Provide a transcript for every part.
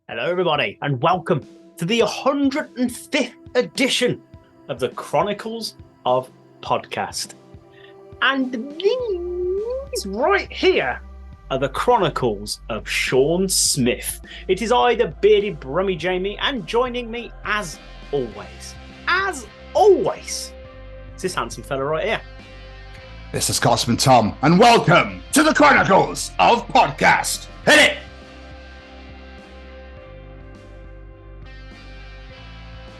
Hello, everybody, and welcome to the 105th edition of the Chronicles of Podcast. And these right here are the Chronicles of Sean Smith. It is I, the bearded Brummy Jamie, and joining me, as always, is this handsome fella right here. This is Scotsman Tom, and welcome to the Chronicles of Podcast. Hit it!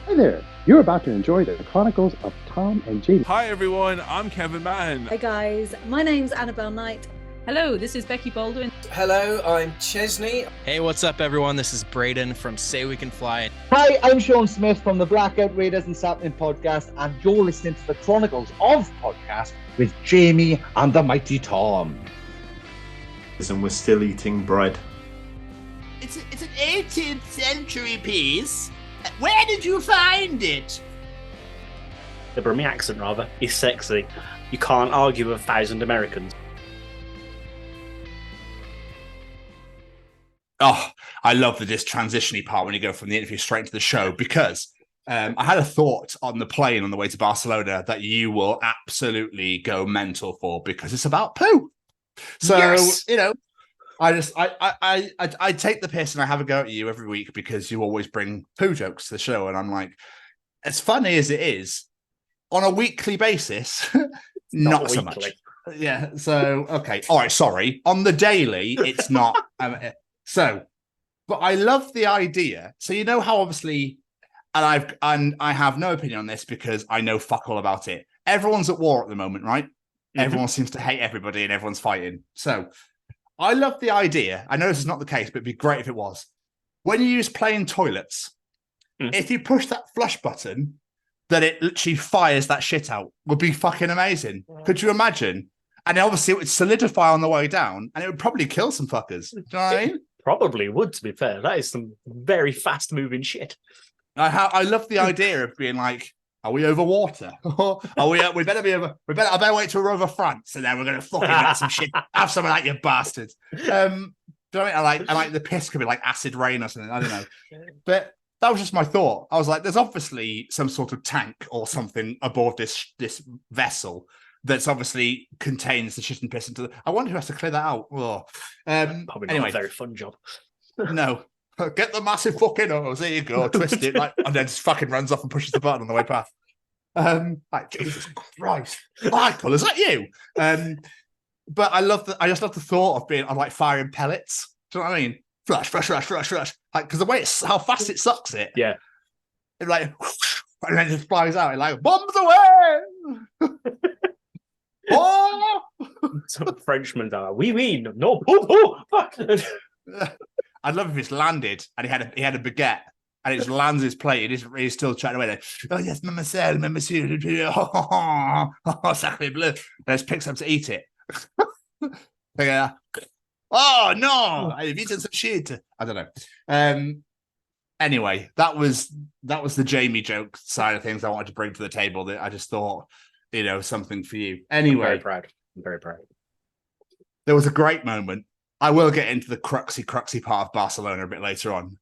Hi there, you're about to enjoy the Chronicles of Tom and Jamie. Hi everyone, I'm Kevin Mann. Hi guys, my name's Annabelle Knight. Hello, this is Becky Baldwin. Hello, I'm Chesney. Hey, what's up everyone? This is Braden from Say We Can Fly. Hi, I'm Sean Smith from the Blackout Raiders and Sapling podcast, and you're listening to the Chronicles of Podcast with Jamie and the Mighty Tom. And we're still eating bread. It's an 18th century piece. Where did you find it? The Brummy accent, rather, is sexy. You can't argue with 1,000 Americans. Oh, I love this transition-y part when you go from the interview straight into the show, because I had a thought on the plane on the way to Barcelona that you will absolutely go mental for, because it's about poo. So, yes. You know, I take the piss and I have a go at you every week because you always bring poo jokes to the show, and I'm like, as funny as it is, on a weekly basis, not so much. Yeah. So okay, all right. Sorry. On the daily, it's not. But I love the idea. So you know how obviously, and I have no opinion on this because I know fuck all about it. Everyone's at war at the moment, right? Mm-hmm. Everyone seems to hate everybody and everyone's fighting. So I love the idea. I know this is not the case, but it'd be great if it was. When you use plain toilets, if you push that flush button, that it literally fires that shit out, would be fucking amazing. Could you imagine? And obviously it would solidify on the way down, and it would probably kill some fuckers. Do you know what I mean? Probably would, to be fair. That is some very fast-moving shit. I love the idea of being like, are we over water? Are we? We better be over. I better wait till we're over France, and then we're gonna fucking let some shit. Have some of that, you bastards. Do you know what I mean? I like the piss could be like acid rain or something. I don't know, but that was just my thought. I was like, there's obviously some sort of tank or something aboard this vessel that's obviously contains the shit and piss into the. I wonder who has to clear that out. Oh. Probably not anyway, a very fun job. No. Get the massive fucking hose. There you go. Twist it, like, and then just fucking runs off and pushes the button on the way past. Like, Jesus Christ, Michael, is that you? But I just love the thought of being on like firing pellets. Do you know what I mean? Flush. Like, because the way how fast it sucks it. Yeah. It like, and then it just flies out. It like bombs away. Oh! Some Frenchmen are. Oui, no. Oh, fuck. I'd love if it's landed and he had a baguette and it just lands his plate and he's still chatting away. Like, oh yes, mademoiselle, sacré bleu. And just picks up to eat it. Like, oh no, I've eaten some shit. I don't know. Anyway, that was the Jamie joke side of things I wanted to bring to the table. That I just thought, something for you. Anyway, I'm very proud. There was a great moment. I will get into the cruxy part of Barcelona a bit later on.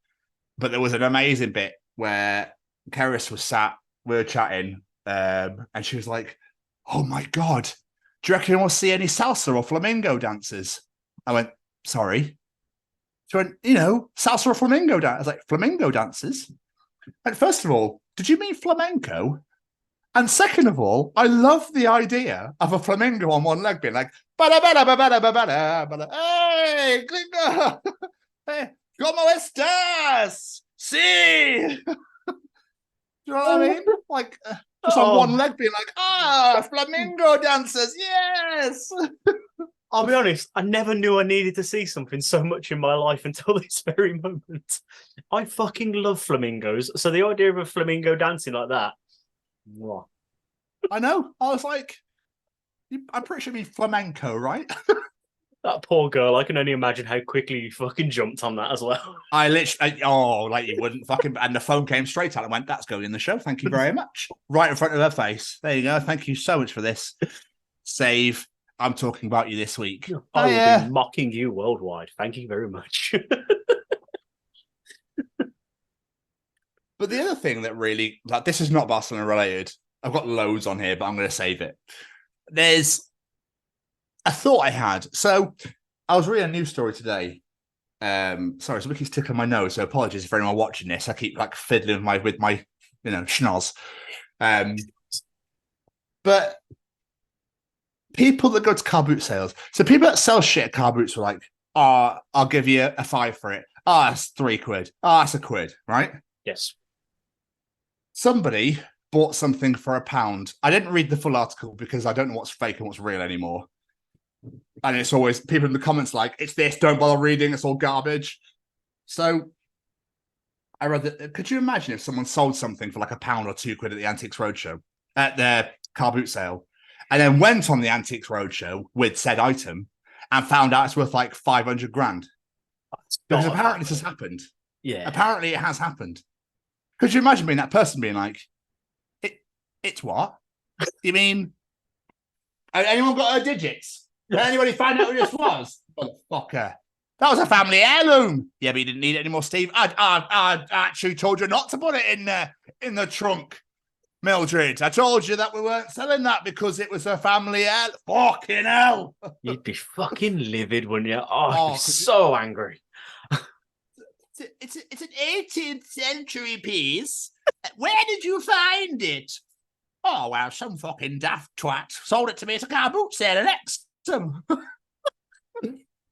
But there was an amazing bit where Keris was sat, we were chatting, and she was like, oh my God, do you reckon we'll see any salsa or flamenco dancers? I went, sorry. She went, salsa or flamenco dance. I was like, flamenco dancers? And first of all, did you mean flamenco? And second of all, I love the idea of a flamingo on one leg being like, bada, bada, bada, bada, bada, bada, hey, gringo, hey, ¿cómo estás? Sí. Do you know what I mean? Like, just on one leg being like, flamingo dancers, yes. I'll be honest, I never knew I needed to see something so much in my life until this very moment. I fucking love flamingos, so the idea of a flamingo dancing like that, what? I know. I was like, I'm pretty sure you mean flamenco, right? That poor girl. I can only imagine how quickly you fucking jumped on that as well. I literally, like you wouldn't fucking, and the phone came straight out and went, that's going in the show. Thank you very much. Right in front of her face. There you go. Thank you so much for this. Save. I'm talking about you this week. I will be mocking you worldwide. Thank you very much. But the other thing that really, like, this is not Barcelona related. I've got loads on here, but I'm going to save it. There's a thought I had. So I was reading a news story today. Sorry, somebody keeps tickling my nose, so apologies if anyone watching this. I keep like fiddling with my schnoz. But people that go to car boot sales, so people that sell shit at car boots were like, "Oh, I'll give you a £5 for it. Oh, that's £3. Oh, that's £1, right?" Yes. Somebody bought something for £1. I didn't read the full article because I don't know what's fake and what's real anymore. And it's always people in the comments like, "It's this, don't bother reading, it's all garbage." So I read that. Could you imagine if someone sold something for like £1 or £2 at the Antiques Roadshow, at their car boot sale, and then went on the Antiques Roadshow with said item and found out it's worth like 500 grand? Because apparently this has happened. Yeah. Apparently it has happened. Could you imagine being that person being like, it's what? You mean, anyone got her digits? Did anybody find out who this was? Motherfucker. That was a family heirloom. Yeah, but you didn't need it anymore, Steve. I actually told you not to put it in the trunk, Mildred. I told you that we weren't selling that because it was a family heirloom. Fucking hell. You'd be fucking livid, wouldn't you? Oh, I'd be so angry. It's an 18th century piece. Where did you find it? Oh, well, some fucking daft twat sold it to me at a car boot sale in Exham.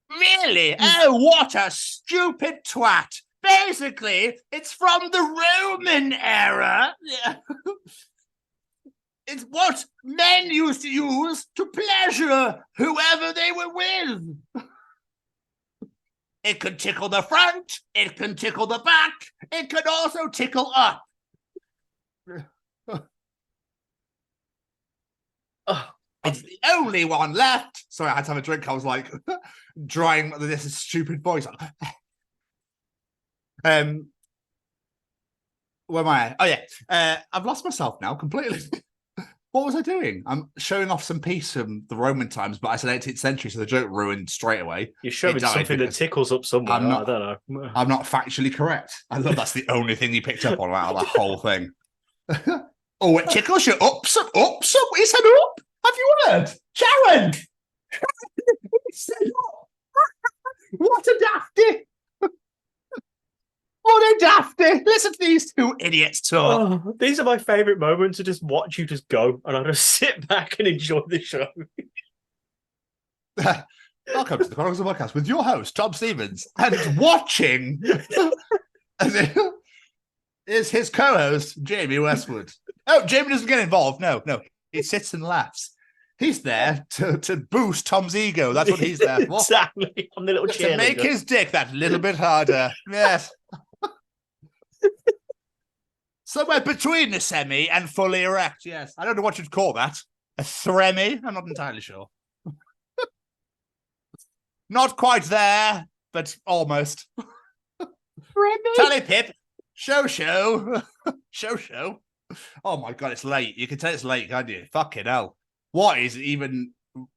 Really? Oh, what a stupid twat. Basically, it's from the Roman era. It's what men used to use to pleasure whoever they were with. It can tickle the front, it can tickle the back, it can also tickle up. It's the only one left. Sorry, I had to have a drink. I was like drying this stupid voice. Where am I? Oh yeah, I've lost myself now completely. What was I doing? I'm showing off some piece from the Roman times, but I said 18th century, so the joke ruined straight away. You're showing something that tickles up somewhere. I don't know. I'm not factually correct. I love that's the only thing you picked up on out of the whole thing. Oh, it tickles you up some. What you said up? Have you heard? Sharon! What a dafty! What a dafty! Listen to these two idiots talk. Oh, these are my favourite moments to just watch you just go, and I just sit back and enjoy the show. Welcome to the Chronicles of Podcast with your host, Tom Stevens, and watching is his co-host, Jamie Westwood. Oh, Jamie doesn't get involved. No. He sits and laughs. He's there to boost Tom's ego. That's what he's there for. Exactly. I'm the little cheerleader. To make his dick that little bit harder. Yes. Somewhere between the semi and fully erect. Yes. I don't know what you'd call that. A thremi? I'm not entirely sure. Not quite there, but almost. Tally Pip. Show. Show. Oh my God, it's late. You can tell it's late, can't you? Fucking hell. What is even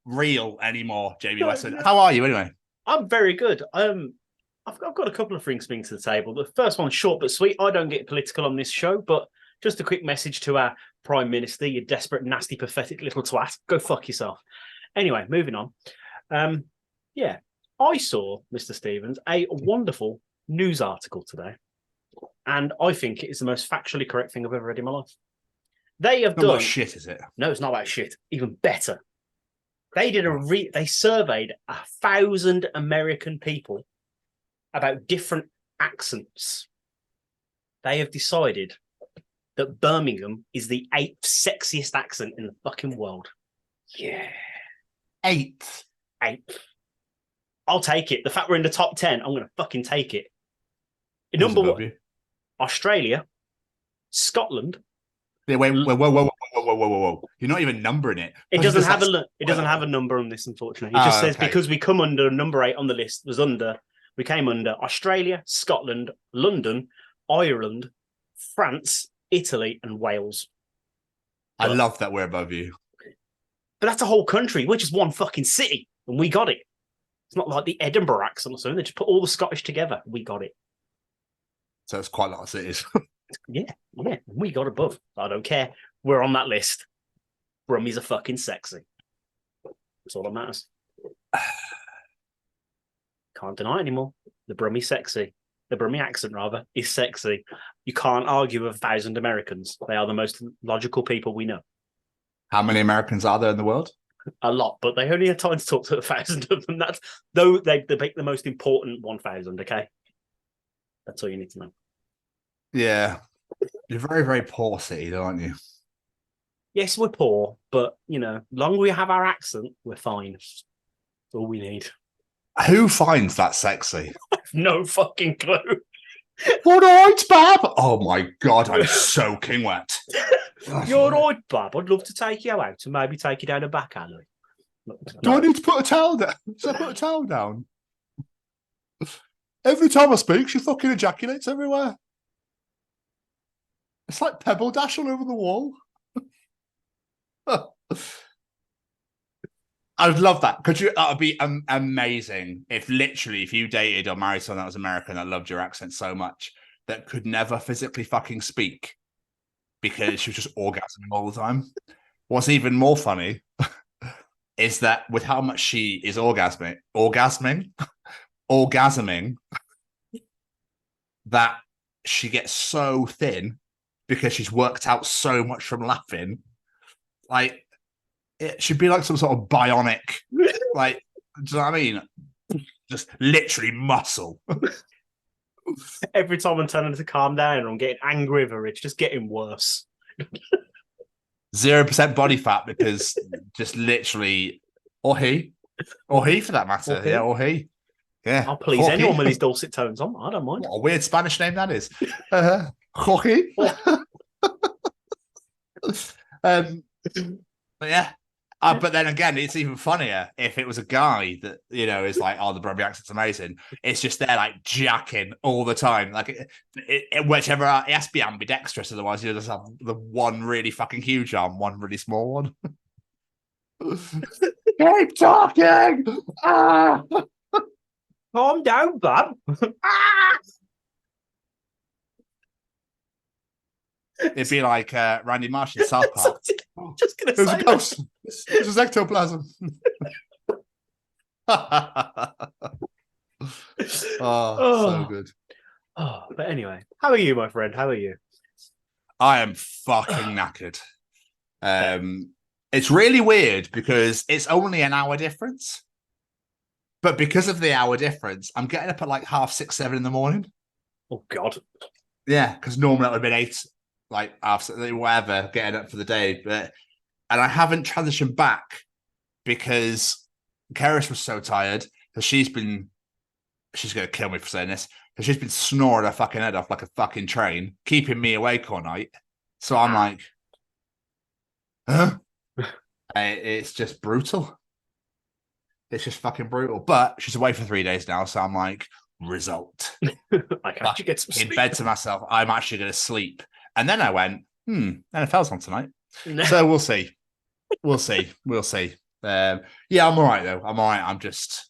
real anymore, Jamie Westwood? How are you anyway? I'm very good. I've got a couple of things to bring to the table. The first one's short but sweet. I don't get political on this show, but just a quick message to our Prime Minister, you desperate, nasty, pathetic little twat. Go fuck yourself. Anyway, moving on. Yeah, I saw, Mr. Stevens, a wonderful news article today, and I think it is the most factually correct thing I've ever read in my life. They have done... Not about shit, is it? No, it's not about shit. Even better. They did they surveyed 1,000 American people about different accents. They have decided that Birmingham is the 8th sexiest accent in the fucking world. Yeah. 8th. I'll take it. The fact we're in the top 10, I'm going to fucking take it. Number one, Australia, Scotland. Yeah, whoa. You're not even numbering it. It doesn't have a number on this, unfortunately. It just says because we come under number 8 on the list, we came under Australia, Scotland, London, Ireland, France, Italy, and Wales. I love that we're above you. But that's a whole country. We're just one fucking city, and we got it. It's not like the Edinburgh accent or something. They just put all the Scottish together. We got it. So it's quite a lot of cities. Yeah, we got above. I don't care. We're on that list. Brummies are fucking sexy. That's all that matters. Can't deny it anymore. The Brummie sexy. The Brummie accent, rather, is sexy. You can't argue with 1,000 Americans. They are the most logical people we know. How many Americans are there in the world? A lot, but they only have time to talk to 1,000 of them. That's though they pick the most important 1,000. Okay, that's all you need to know. Yeah, you're very, very poor city, aren't you? Yes, we're poor, but long as we have our accent, we're fine. That's all we need. Who finds that sexy? No fucking clue. All right, Bab. Oh my god, I'm soaking wet. You're right, Bab. I'd love to take you out and maybe take you down a back alley. Do I need to put a towel down? Should I put a towel down? Every time I speak, she fucking ejaculates everywhere. It's like Pebble Dash all over the wall. I would love that. That would be amazing if you dated or married someone that was American that loved your accent so much that could never physically fucking speak because she was just orgasming all the time. What's even more funny is that with how much she is orgasming, that she gets so thin because she's worked out so much from laughing. Like, it should be like some sort of bionic, like, do you know what I mean? Just literally muscle. Every time I'm telling her to calm down or I'm getting angry with her, it's just getting worse. 0% body fat because just literally, or he for that matter. Yeah, or he. Yeah. I'll please anyone with his dulcet tones on. I don't mind. What a weird Spanish name that is. Jorge. But yeah. But then again, it's even funnier if it was a guy that, is like, oh, the Brumby accent's amazing. It's just there, like, jacking all the time. Like, whichever, it has to be ambidextrous, otherwise you just have the one really fucking huge arm, one really small one. Keep talking! Ah! Calm down, bub. Ah! It'd be like Randy Marsh in South Park. Just gonna There's say a ghost. This is ectoplasm. So good. But anyway, how are you, my friend? How are you? I am fucking knackered. It's really weird because it's only an hour difference. But because of the hour difference, I'm getting up at like 6:30, 7 in the morning. Oh, God. Yeah, because normally it would have been 8, like after whatever, getting up for the day. And I haven't transitioned back because Keris was so tired that she's going to kill me for saying this, because she's been snoring her fucking head off like a fucking train, keeping me awake all night. So I'm like, huh? It's just brutal. It's just fucking brutal. But she's away for 3 days now, so I'm like, result. I can actually get some sleep. In bed to myself, I'm actually going to sleep. And then I went, NFL's on tonight. So we'll see. We'll see. Yeah, I'm all right, though. I'm all right. I'm just,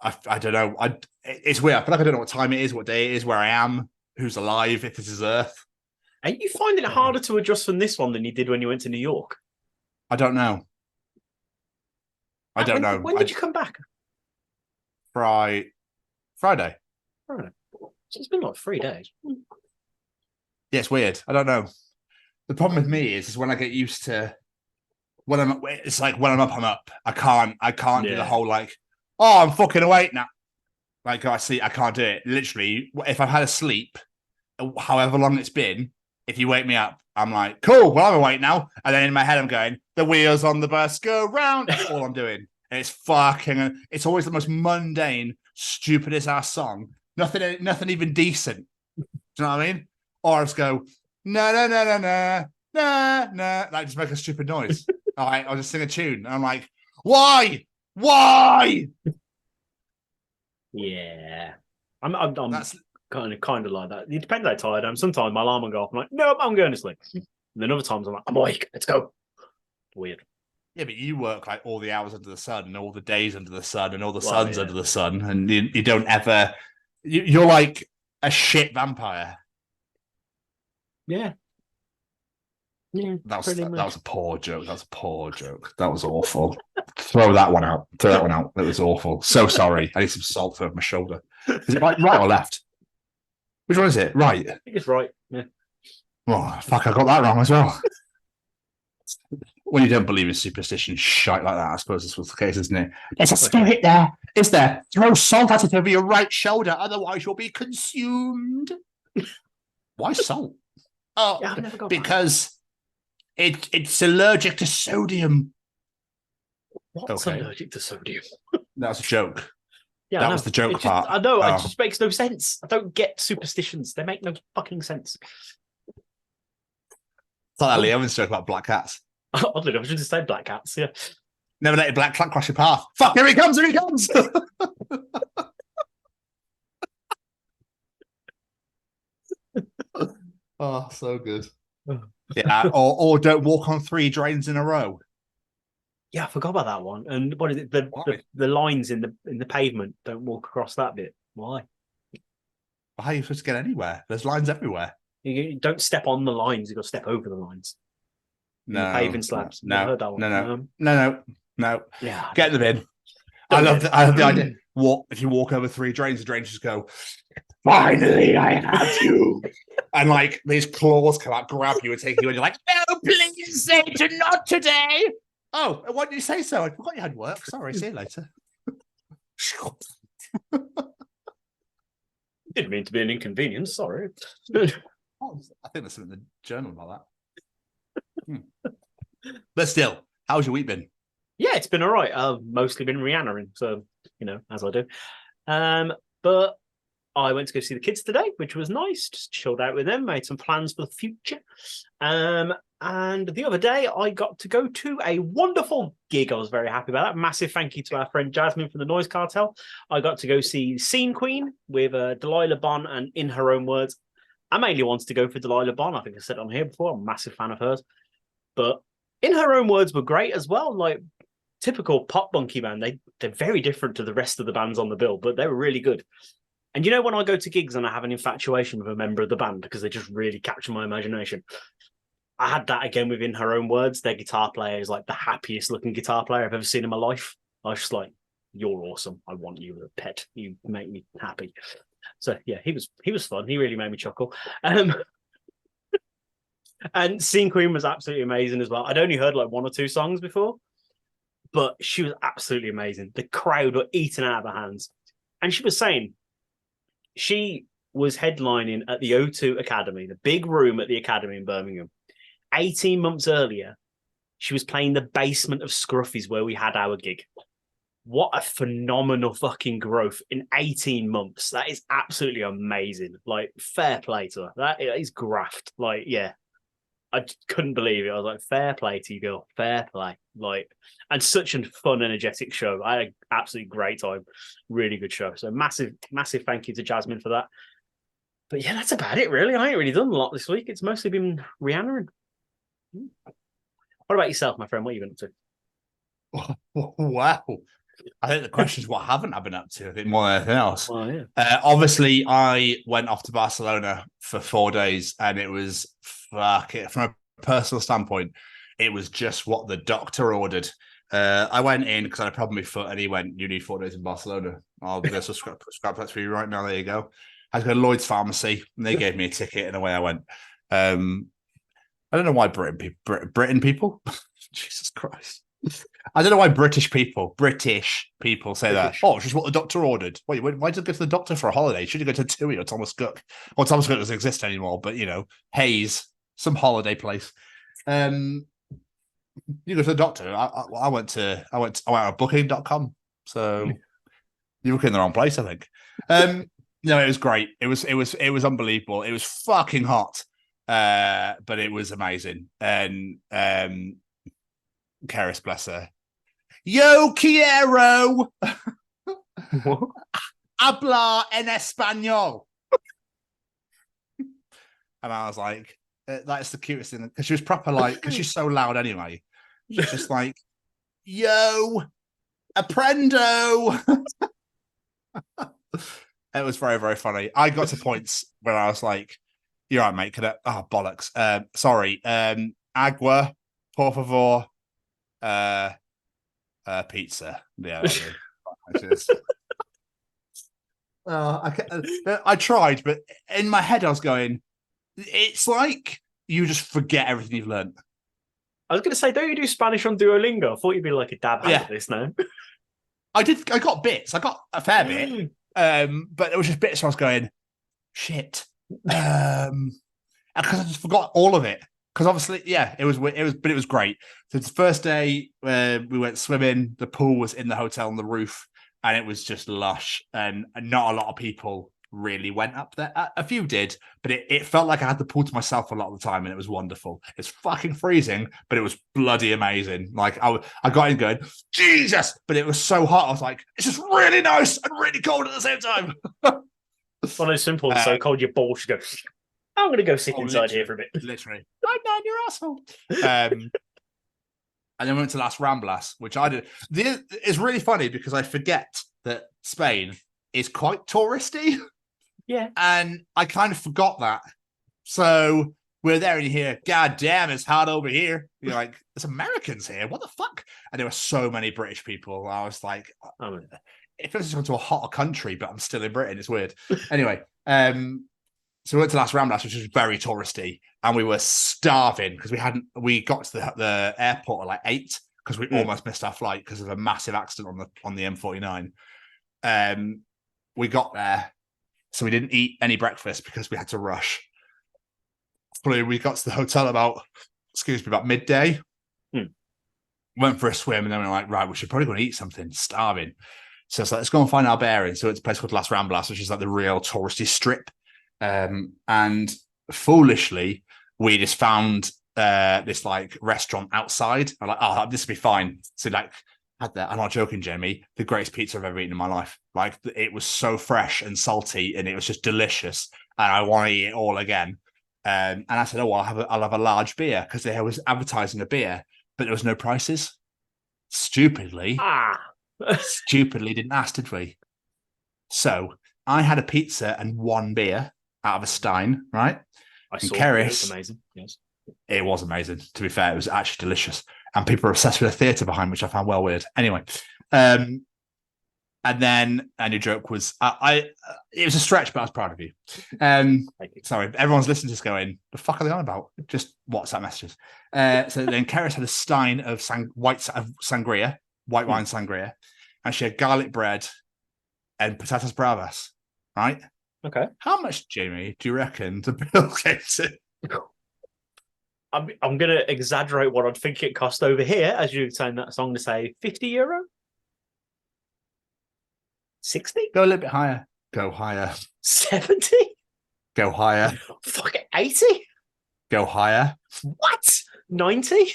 I don't know. It's weird. I feel like I don't know what time it is, what day it is, where I am, who's alive, if this is Earth. Are you finding it harder to adjust from this one than you did when you went to New York? I don't know. When did you come back? Friday. Friday. So it's been like 3 days. Yeah, it's weird. I don't know. The problem with me is when I get used to it's like when I'm up, I'm up. I can't do the whole like, oh, I'm fucking awake now. Like I can't do it. Literally, if I've had a sleep, however long it's been, if you wake me up, I'm like, cool, well, I'm awake now. And then in my head, I'm going, the wheels on the bus go round. That's all I'm doing. And it's always the most mundane, stupidest ass song. Nothing even decent. Do you know what I mean? Or I just go, no, no, no, no, no, no, no. Like, just make a stupid noise. All right, I'll just sing a tune. And I'm like, why? Yeah. I'm kind of like that. It depends how tired I am. Sometimes my alarm will go off. I'm like, nope, I'm going to sleep. And then other times I'm like, I'm awake. Let's go. Weird. Yeah, but you work like all the hours under the sun and all the days under the sun and all the suns under the sun, and you don't ever. You're like a shit vampire. Yeah. Yeah, That pretty was much. a poor joke. That was a poor joke. That was awful. Throw that one out. Throw that one out. It was awful. So sorry. I need some salt over my shoulder. Is it right or left? Which one is it? Right. I think it's right. Yeah. Oh, fuck, I got that wrong as well. When you don't believe in superstition, shite like that, I suppose this was the case, isn't it? There's a spirit there. Is there? Throw salt at it over your right shoulder, otherwise you'll be consumed. Why salt? Oh, Yeah, I've never got because it's allergic to sodium. What's Okay. allergic to sodium? That was a joke. Yeah, That was the joke part. I know, Oh. it just makes no sense. I don't get superstitions. They make no fucking sense. It's like that Lee Evans joke about black cats. Oddly enough, I should just say black cats, yeah. Never let a black cat cross your path. Fuck, here he comes, here he comes! Oh, so good. Yeah, or don't walk on 3 drains in a row. Yeah, I forgot about that one. And what is it? The lines in the pavement, don't walk across that bit. Why? How are you supposed to get anywhere? There's lines everywhere. You don't step on the lines, you've got to step over the lines. No. The paving slabs. No. Heard that one. No. Yeah. Get them in. I love the idea. If you walk over 3 drains, the drains just go, finally, I have you. And like these claws come out, grab you and take you, and you're like, no, please, Satan, not today. Oh, why didn't you say so? I forgot you had work. Sorry, see you later. Didn't mean to be an inconvenience, sorry. I think there's something in the journal about that. But still, how's your week been? Yeah, it's been all right. I've mostly been Rihannaing, so, as I do. But I went to go see the kids today, which was nice. Just chilled out with them, made some plans for the future. And the other day, I got to go to a wonderful gig. I was very happy about that. Massive thank you to our friend Jasmine from the Noise Cartel. I got to go see Scene Queen with Delilah Bonn, and in her own words, I mainly wanted to go for Delilah Bonn. I think I said it on here before. I'm a massive fan of hers. But in her own words were great as well. Like, typical pop bunky band. They're very different to the rest of the bands on the bill, but they were really good. And when I go to gigs and I have an infatuation with a member of the band because they just really capture my imagination, I had that again within her own words. Their guitar player is like the happiest looking guitar player I've ever seen in my life. I was just like, you're awesome. I want you as a pet. You make me happy. So yeah, he was fun. He really made me chuckle. And Scene Queen was absolutely amazing as well. I'd only heard like 1 or 2 songs before, but she was absolutely amazing. The crowd were eating out of her hands. And she was saying she was headlining at the O2 Academy, the big room at the Academy in Birmingham. 18 months earlier, she was playing the basement of Scruffy's where we had our gig. What a phenomenal fucking growth in 18 months. That is absolutely amazing. Like, fair play to her. That is graft. Like, yeah. I couldn't believe it. I was like, fair play to you, girl. Fair play. Like, and such a fun, energetic show. I had an absolutely great time. Really good show. So massive thank you to Jasmine for that. But yeah, that's about it, really. I ain't really done a lot this week. It's mostly been Rihanna. What about yourself, my friend? What have you been up to? Wow. I think the question is, what haven't I been up to? I think more than anything else. Oh, yeah. Obviously, I went off to Barcelona for 4 days, and it was from a personal standpoint, it was just what the doctor ordered. I went in because I had a problem with my foot, and he went, "You need 4 days in Barcelona. I'll go prescribe that for you right now. There you go." I had to go to Lloyd's Pharmacy, and they gave me a ticket, and away I went. I don't know why Britain people, Jesus Christ. I don't know why British people say that. Oh, it's just what the doctor ordered. Wait, why did you go to the doctor for a holiday? Should you go to TUI or Thomas Cook? Well, Thomas Cook doesn't exist anymore, but Hayes, some holiday place. You go to the doctor. I went on booking.com. So you're looking in the wrong place, I think. No, it was great. It was unbelievable. It was fucking hot. But it was amazing. And Karis, bless her. Yo quiero hablar en español. And I was like, that's the cutest thing. Because she was proper like, because she's so loud anyway. She's just like, yo, aprendo. It was very, very funny. I got to points where I was like, You're right, mate. Bollocks. Sorry. Agua, por favor. Pizza. Yeah, that'll do. I tried, but in my head I was going, it's like you just forget everything you've learned. I was going to say, don't you do Spanish on Duolingo? I thought you'd be like a dab hand at this now. I did. I got bits. I got a fair bit. But it was just bits where I was going, shit. Because I just forgot all of it. Because obviously, it was, but it was great. So it's the first day we went swimming. The pool was in the hotel on the roof, and it was just lush. And not a lot of people really went up there. A few did, but it felt like I had the pool to myself a lot of the time, and it was wonderful. It's fucking freezing, but it was bloody amazing. Like I got in going, Jesus, but it was so hot. I was like, it's just really nice and really cold at the same time. It's one of those simple and so cold your balls should go. I'm going to go sit inside here for a bit. Literally, right down your asshole. And then we went to Las Ramblas, which I did. It's really funny because I forget that Spain is quite touristy. Yeah. And I kind of forgot that. So we're there and you hear, God damn, it's hot over here. You're like, there's Americans here. What the fuck? And there were so many British people. I was like, it feels like I'm to a hotter country, but I'm still in Britain. It's weird. Anyway, so we went to Las Ramblas, which was very touristy, and we were starving because we got to the airport at like 8 because we almost missed our flight because of a massive accident on the M49. We got there, so we didn't eat any breakfast because we had to rush. We got to the hotel about midday. Went for a swim, and then we were like, right, we should probably go and eat something. Starving. So it's like, let's go and find our bearings. So it's a place called Las Ramblas, which is like the real touristy strip. And foolishly, we just found this like restaurant outside. I'm like, oh, this will be fine. So like, had that. I'm not joking, Jamie. The greatest pizza I've ever eaten in my life. Like, it was so fresh and salty, and it was just delicious. And I want to eat it all again. And I said, oh, well, I'll have a large beer because they was advertising a beer, but there was no prices. Stupidly didn't ask, did we? So I had a pizza and one beer out of a stein, right? I saw Keris, it. Was amazing. Yes. It was amazing. To be fair, it was actually delicious. And people are obsessed with the theatre behind, which I found well weird. Anyway, and your joke was, it was a stretch, but I was proud of you. Sorry, everyone's listening to this going, the fuck are they on about? Just WhatsApp messages. So then Keris had a stein of white sangria, white wine sangria, and she had garlic bread and patatas bravas, right? Okay. How much, Jamie, do you reckon the bill came to? I'm going to exaggerate what I'd think it cost over here, as you were saying that song, to say €50? 60? Go a little bit higher. Go higher. 70? Go higher. Fuck it, 80? Go higher. What? 90?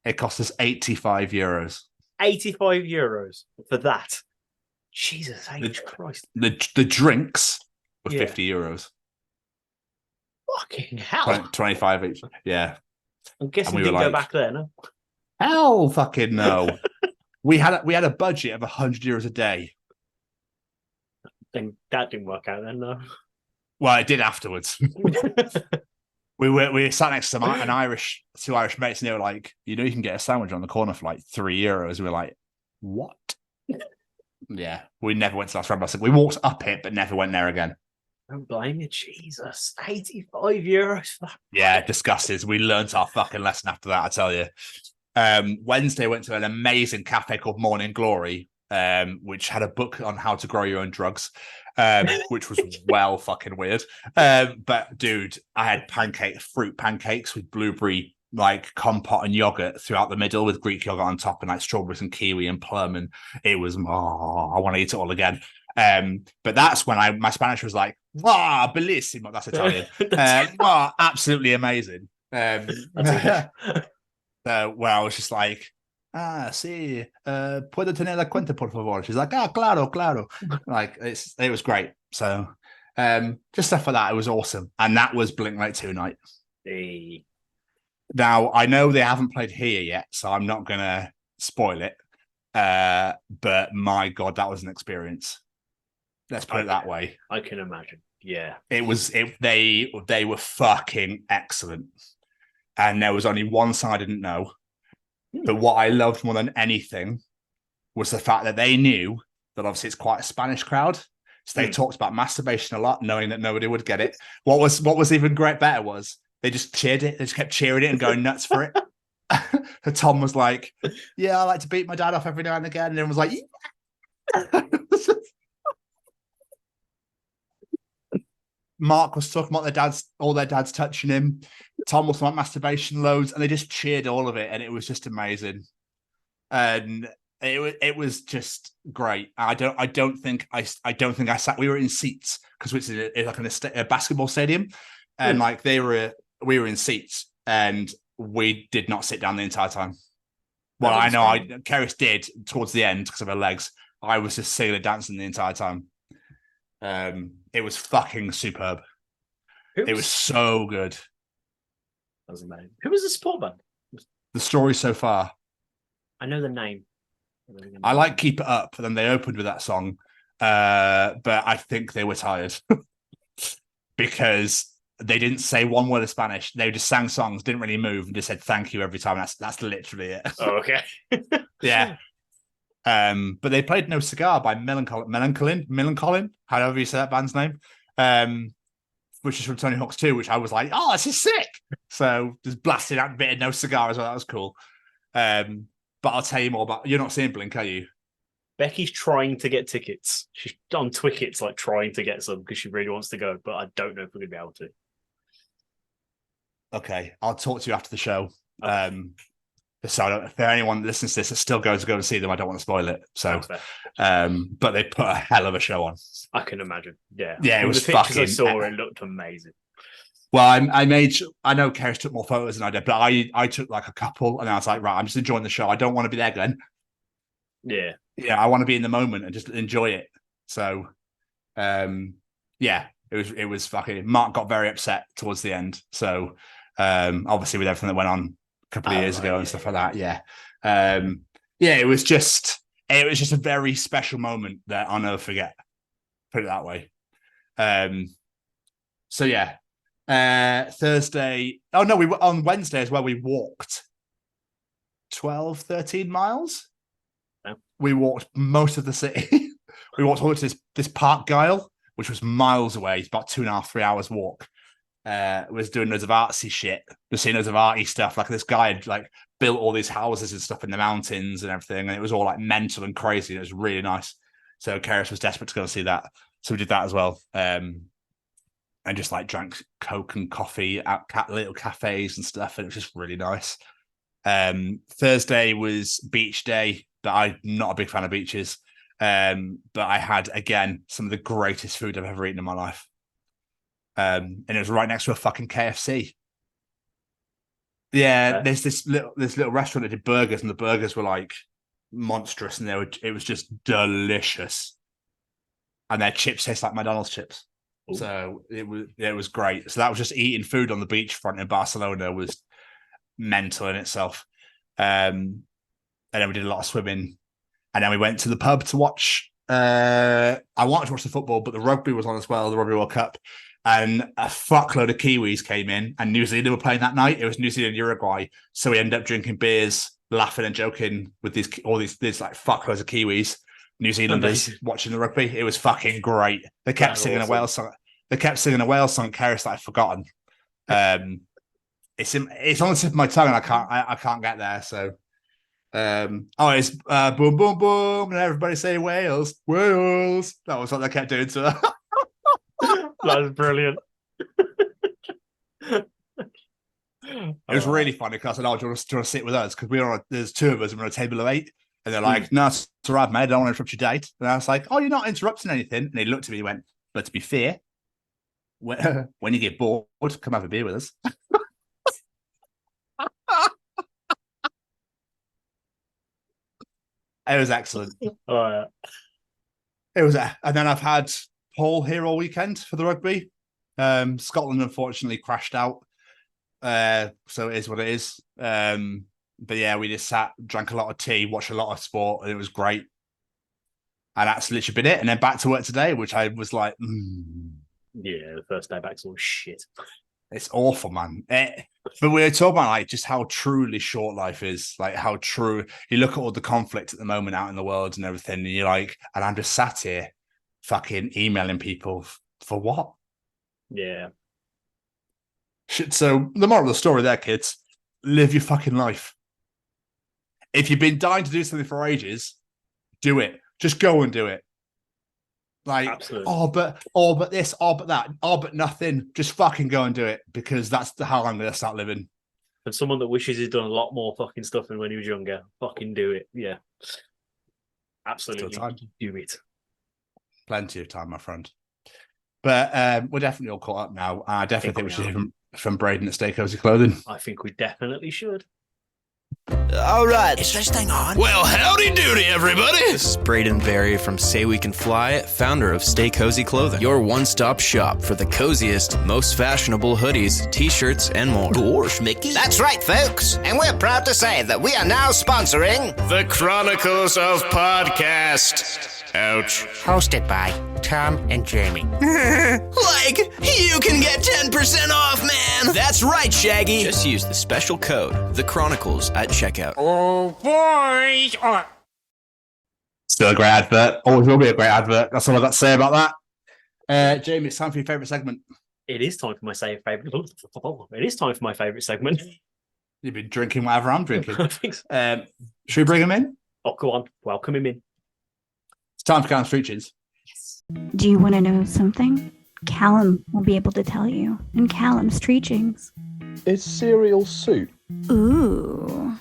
It cost us €85. €85 for that. Jesus H. Christ. The drinks were €50. Fucking hell. 25 each. Yeah. I'm guessing we didn't go back there, no? Hell fucking no. we had a budget of €100 a day. Then that didn't work out then, no. Well, it did afterwards. we sat next to two Irish mates, and they were like, you can get a sandwich on the corner for like €3. We were like, what? Yeah, we never went to Las Ramblas. We walked up it, but never went there again. Don't blame you, Jesus. €85 for that. Yeah, disgusted. We learned our fucking lesson after that, I tell you. Wednesday, went to an amazing cafe called Morning Glory, which had a book on how to grow your own drugs, which was well fucking weird. But dude, I had fruit pancakes with blueberry like compote and yogurt throughout the middle with Greek yogurt on top and like strawberries and kiwi and plum, and it was I want to eat it all again. But that's when my Spanish was like, bellissimo. That's Italian. Absolutely amazing. Where I was just like, sí, puedo tener la cuenta, por favor. She's like, claro. Like, it was great. So, just stuff like that. It was awesome. And that was Blink-182 night. Hey. Now, I know they haven't played here yet, so I'm not going to spoil it. But my God, that was an experience. Let's put it that way. I can imagine. Yeah. They were fucking excellent. And there was only one song I didn't know. But what I loved more than anything was the fact that they knew that obviously it's quite a Spanish crowd. So they talked about masturbation a lot, knowing that nobody would get it. What was even better was they just cheered it. They just kept cheering it and going nuts for it. So Tom was like, "Yeah, I like to beat my dad off every now and again." And everyone was like, "Yeah." Mark was talking about all their dads touching him. Tom was talking about masturbation loads, and they just cheered all of it, and it was just amazing. And it was just great. I don't think I sat. We were in seats because it's like a basketball stadium, and like we were in seats, and we did not sit down the entire time. Well, I know Keris did towards the end because of her legs. I was just singing and dancing the entire time. It was fucking superb. It was so good. That was amazing. Who was the support band? The Story So Far. I know the name. I like Keep It Up, and then they opened with that song. But I think they were tired because they didn't say one word of Spanish. They just sang songs, didn't really move, and just said thank you every time. That's literally it. Oh, okay. Yeah. But they played No Cigar by Millencolin, however you say that band's name, which is from Tony Hawk's 2, which I was like, oh, this is sick. So just blasted out a bit of No Cigar as well. That was cool. But I'll tell you more about. You're not seeing Blink, are you? Becky's trying to get tickets. She's on Twickets, like trying to get some because she really wants to go, but I don't know if we're gonna be able to. Okay, I'll talk to you after the show. So if anyone listens to this that still goes to go and see them, I don't want to spoil it. So, but they put a hell of a show on. I can imagine. Yeah, it was the pictures fucking. I saw, it looked amazing. Well, I know Keris took more photos than I did, but I took like a couple, and I was like, right, I'm just enjoying the show. I don't want to be there, Glenn. Yeah, I want to be in the moment and just enjoy it. So, it was fucking. Mark got very upset towards the end. So, obviously with everything that went on a couple of years ago and stuff like that. Yeah. It was just a very special moment that I'll never forget. Put it that way. Thursday. Oh no, we were on Wednesday as well. We walked 12, 13 miles. Oh. We walked most of the city. We walked over to this Park Gyle, which was miles away. It's about 2.5, 3 hours walk. Was doing loads of artsy shit, just seeing loads of arty stuff. Like this guy had like built all these houses and stuff in the mountains and everything, and it was all like mental and crazy. It was really nice. So Keris was desperate to go and see that, so we did that as well. And just like drank Coke and coffee at little cafes and stuff, and it was just really nice. Thursday was beach day, but I'm not a big fan of beaches. But I had again some of the greatest food I've ever eaten in my life. And it was right next to a fucking KFC. Yeah, there's this little restaurant that did burgers, and the burgers were like monstrous, and it was just delicious. And their chips taste like McDonald's chips. Ooh. So it was great. So that was just eating food on the beachfront in Barcelona was mental in itself. And then we did a lot of swimming, and then we went to the pub to watch. I wanted to watch the football, but the rugby was on as well, the Rugby World Cup. And a fuckload of Kiwis came in, and New Zealand were playing that night. It was New Zealand, Uruguay. So we ended up drinking beers, laughing and joking with these like fuckloads of Kiwis, New Zealanders watching the rugby. It was fucking great. They kept singing awesome. A Wales song. They kept singing a Wales song, Keris, that I'd forgotten. It's on the tip of my tongue, and I can't get there. So, it's boom, boom, boom, and everybody say Wales, Wales. That was what they kept doing to her. That was brilliant. It was really funny because I said, "Oh, do you want to sit with us?" Because there's two of us, and we're on a table of 8, and they're like, "No, it's all right, mate. I don't want to interrupt your date." And I was like, "Oh, you're not interrupting anything." And he looked at me and went, "But to be fair, when you get bored, come have a beer with us." It was excellent. Oh, yeah. It was, and then I've had Paul here all weekend for the rugby. Scotland unfortunately crashed out, so it is what it is. But yeah, we just sat, drank a lot of tea, watched a lot of sport, and it was great. And that's literally been it. And then back to work today, which I was like, Yeah, the first day back's all shit. It's awful, man. But we were talking about like just how truly short life is, like how true. You look at all the conflict at the moment out in the world and everything, and you're like, and I'm just sat here, fucking emailing people for what? Yeah. Shit. So the moral of the story, there, kids, live your fucking life. If you've been dying to do something for ages, do it. Just go and do it. Like, absolutely. but this, but that, but nothing. Just fucking go and do it, because that's how I'm going to start living. And someone that wishes he'd done a lot more fucking stuff than when he was younger, fucking do it. Yeah. Absolutely. Do it. Plenty of time, my friend. But we're definitely all caught up now. I definitely think we should hear from Braden at Stay Cozy Clothing. I think we definitely should. All right. Is this thing on? Well, howdy doody, everybody. This is Braden Berry from Say We Can Fly, founder of Stay Cozy Clothing, your one-stop shop for the coziest, most fashionable hoodies, t-shirts, and more. Gosh, Mickey. That's right, folks. And we're proud to say that we are now sponsoring the Chronicles of Podcast. Ouch. Hosted by Tom and Jamie. Like, you can get 10% off, man! That's right, Shaggy! Just use the special code, The Chronicles, at checkout. Oh, boys! Still a great advert. Always will be a great advert. That's all I've got to say about that. Jamie, it's time for your favourite segment. It is time for my favourite. It is time for my favourite segment. You've been drinking whatever I'm drinking. I think so. Should we bring him in? Oh, go on. Welcome him in. It's time for Callum's Treachings. Yes. Do you want to know something? Callum will be able to tell you in Callum's Treachings. Is cereal soup? Ooh.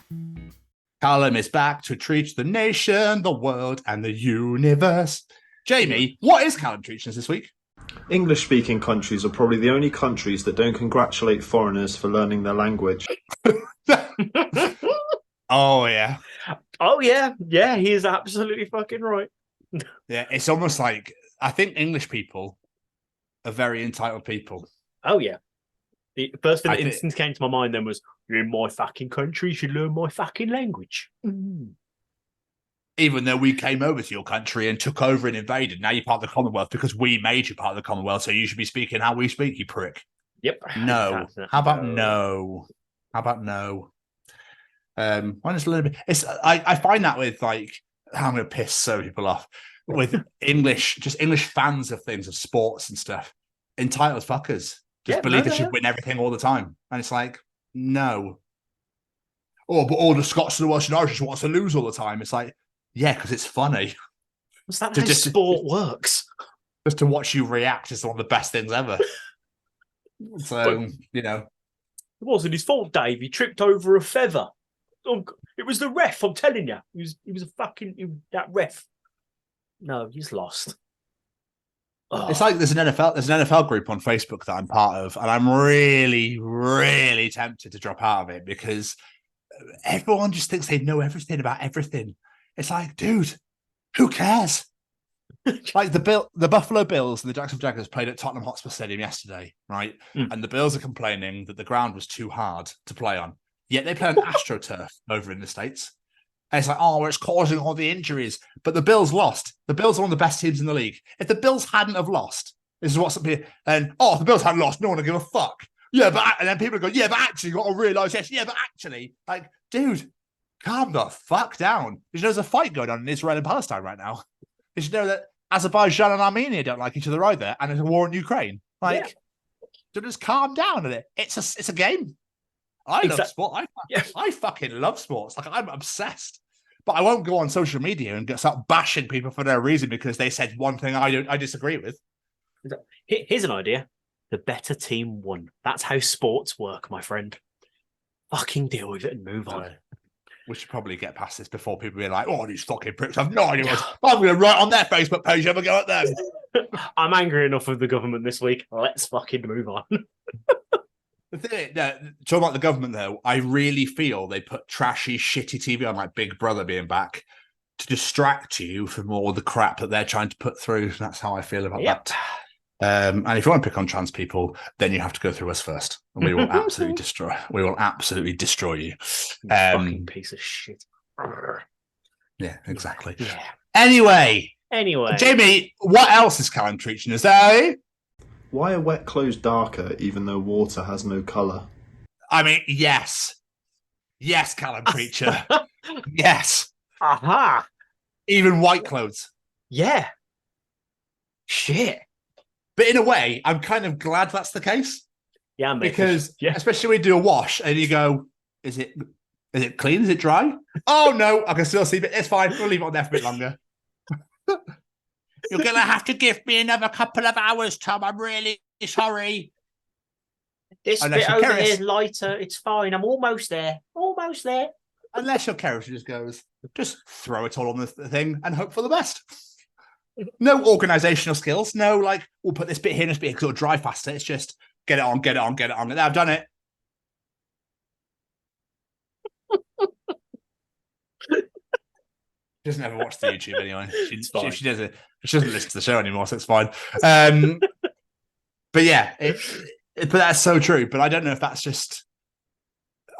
Callum is back to treat the nation, the world, and the universe. Jamie, what is Callum Treachings this week? English-speaking countries are probably the only countries that don't congratulate foreigners for learning their language. Oh, yeah. Oh, yeah. Yeah, he is absolutely fucking right. Yeah, it's almost like, I think English people are very entitled people. Oh, yeah. The first thing that instantly came to my mind then was, you're in my fucking country, you should learn my fucking language. Even though we came over to your country and took over and invaded, now you're part of the Commonwealth because we made you part of the Commonwealth, so you should be speaking how we speak, you prick. Yep. No. How about no? How about no? Why just a little bit? I find that with like, I'm going to piss so people off with English fans of things, of sports and stuff. Entitled fuckers. Just believe they should win everything all the time. And it's like, no. Oh, but all the Scots and the Welsh and Irish just wants to lose all the time. It's like, yeah, because it's funny. Is that how sport works? Just to watch you react is one of the best things ever. So, you know. It wasn't his fault, Dave. He tripped over a feather. Oh, it was the ref, I'm telling you. He was that ref. No, he's lost. Oh. It's like there's an NFL group on Facebook that I'm part of, and I'm really, really tempted to drop out of it because everyone just thinks they know everything about everything. It's like, dude, who cares? Like the Buffalo Bills and the Jacksonville Jaguars played at Tottenham Hotspur Stadium yesterday, right? And the Bills are complaining that the ground was too hard to play on. Yet they play on AstroTurf over in the States. And it's like, oh, it's causing all the injuries. But the Bills lost. The Bills are one of the best teams in the league. If the Bills hadn't have lost, this is what's up here. And, if the Bills hadn't lost, no one would give a fuck. Yeah, and then people go, yeah, but actually, you've got to realise, yes, yeah, but actually, like, dude, calm the fuck down. Did you know there's a fight going on in Israel and Palestine right now? Did you know that Azerbaijan and Armenia don't like each other either? And there's a war in Ukraine. Like, just calm down a bit. It's a game. I love sport. I fucking love sports. Like, I'm obsessed. But I won't go on social media and start bashing people for no reason because they said one thing I disagree with. Here's an idea. The better team won. That's how sports work, my friend. Fucking deal with it and move on. We should probably get past this before people be like, oh, these fucking pricks. I've no idea what. I'm going to write on their Facebook page, have a go at them. I'm angry enough with the government this week. Let's fucking move on. The thing, talking about the government, though, I really feel they put trashy, shitty TV on, like Big Brother being back, to distract you from all the crap that they're trying to put through. That's how I feel about that. And if you want to pick on trans people, then you have to go through us first, and we will absolutely destroy. We will absolutely destroy you. Fucking piece of shit. Yeah, exactly. Yeah. Anyway, Jamie, what else is Callum Treaching us, eh? Why are wet clothes darker even though water has no colour? I mean, yes. Yes, Callum Preacher. Yes. Aha. Even white clothes. Yeah. Shit. But in a way, I'm kind of glad that's the case. Yeah, mate. Because especially when you do a wash and you go, is it clean? Is it dry? Oh no, I can still see, but it's fine. We'll leave it on there for a bit longer. You're going to have to give me another couple of hours, Tom. I'm really sorry. This bit over here is lighter. It's fine. I'm almost there. Almost there. Unless your character just goes, just throw it all on the thing and hope for the best. No organizational skills. No, like, we'll put this bit here and this bit here because it'll dry faster. It's just get it on, get it on, get it on. I've done it. She doesn't ever watch the YouTube anyway. She doesn't listen to the show anymore, so it's fine. But yeah, but that's so true. But I don't know if that's just.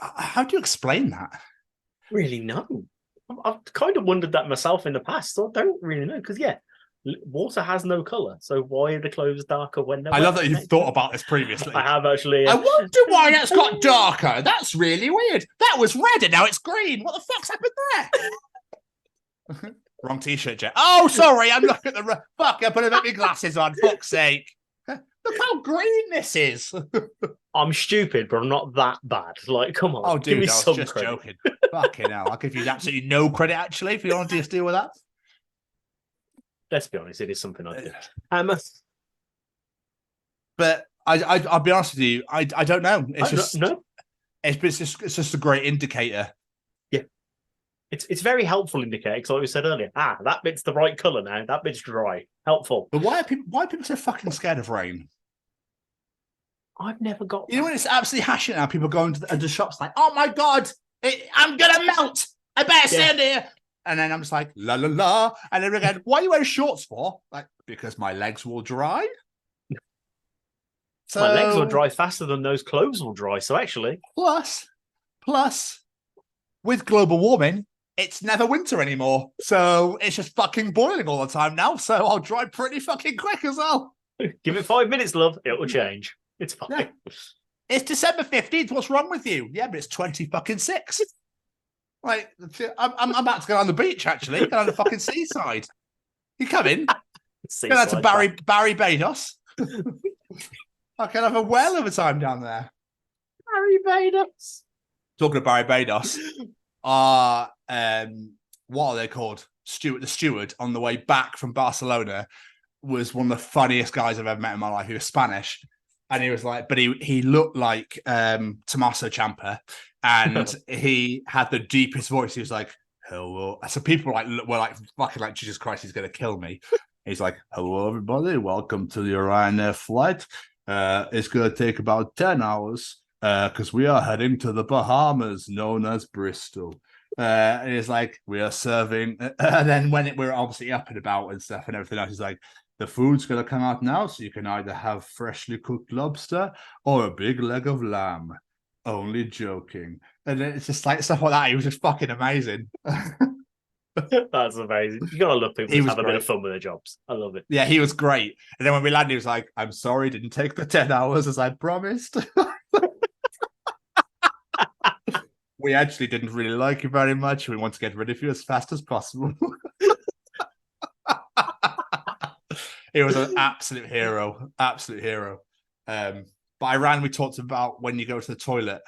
How do you explain that? Really, no. I've kind of wondered that myself in the past. So I don't really know because water has no color. So why are the clothes darker when they're? I love that you've thought about this previously. I have actually. I wonder why that's got darker. That's really weird. That was red and now it's green. What the fuck's happened there? Wrong t-shirt, Jet. Oh, sorry, I'm looking at the fuck. I put my glasses on. Fuck's sake! Look how green this is. I'm stupid, but I'm not that bad. Like, come on. Oh, dude, give me I was some just credit. joking. Fucking hell, I'll give you absolutely no credit. Actually, if you want to just deal with that. Let's be honest, it is something I do. But I'll be honest with you. I don't know. It's just no. It's just a great indicator. Yeah, it's very helpful indicator because, like we said earlier, that bit's the right color now. That bit's dry. Helpful. But why are people so fucking scared of rain? I've never got. You know when it's absolutely hashing now. People go into the shops like, oh my god, I'm gonna melt. I better stand here. And then I'm just like, la la la. And then again, what are you wearing shorts for? Like, because my legs will dry. My legs will dry faster than those clothes will dry. So actually, plus, with global warming, it's never winter anymore. So it's just fucking boiling all the time now. So I'll dry pretty fucking quick as well. Give it 5 minutes, love. It will change. It's fine. Yeah. It's December 15th. What's wrong with you? Yeah, but it's 20 Like, I'm about to go on the beach, actually. Go on the fucking seaside. You coming? Go down to Barbados. I can have a whale of a time down there. Barbados. Talking of Barbados, what are they called? The steward on the way back from Barcelona was one of the funniest guys I've ever met in my life. He was Spanish. And he was like, but he looked like Tommaso Ciampa, and he had the deepest voice. He was like, "Hello." So people were like, "Fucking like Jesus Christ, he's gonna kill me." He's like, "Hello, everybody. Welcome to the Ryanair flight. It's gonna take about 10 hours because we are heading to the Bahamas, known as Bristol." And he's like, "We are serving." And then when we're obviously up and about and stuff and everything else, he's like, "The food's going to come out now, so you can either have freshly cooked lobster or a big leg of lamb." Only joking. And it's just like stuff like that. He was just fucking amazing. That's amazing. You got to love people who have a bit of fun with their jobs. I love it. Yeah, he was great. And then when we landed, he was like, "I'm sorry, didn't take the 10 hours as I promised." We actually didn't really like you very much. We want to get rid of you as fast as possible. He was an absolute hero. But Iran, we talked about when you go to the toilet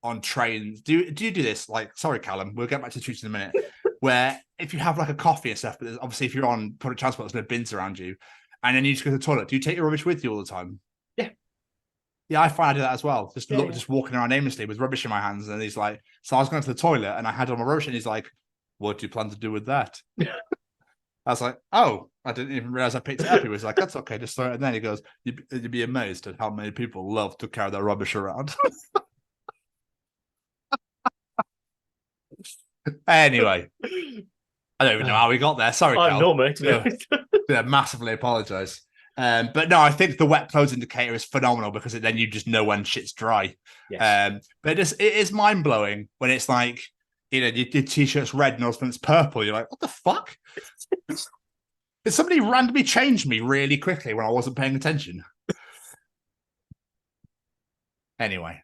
on trains. Do you do this? Like, sorry, Callum, we'll get back to Treachings in a minute. Where if you have like a coffee and stuff, but obviously if you're on public transport, there's no bins around you, and then you just go to the toilet. Do you take your rubbish with you all the time? Yeah, I find I do that as well. Just walking around aimlessly with rubbish in my hands, and he's like, so I was going to the toilet and I had all my rubbish, and he's like, "What do you plan to do with that?" I was like, "Oh, I didn't even realize I picked it up." He was like, "That's okay, just throw it." And then he goes, "You'd be amazed at how many people love to carry their rubbish around." Anyway, I don't even know how we got there. Sorry, I know, mate. Yeah, massively apologise. But no, I think the wet clothes indicator is phenomenal because then you just know when shit's dry. Yes. But it is mind blowing when it's like, you know, your t-shirt's red and all of a sudden it's purple. You're like, what the fuck? Did somebody randomly change me really quickly when I wasn't paying attention? Anyway,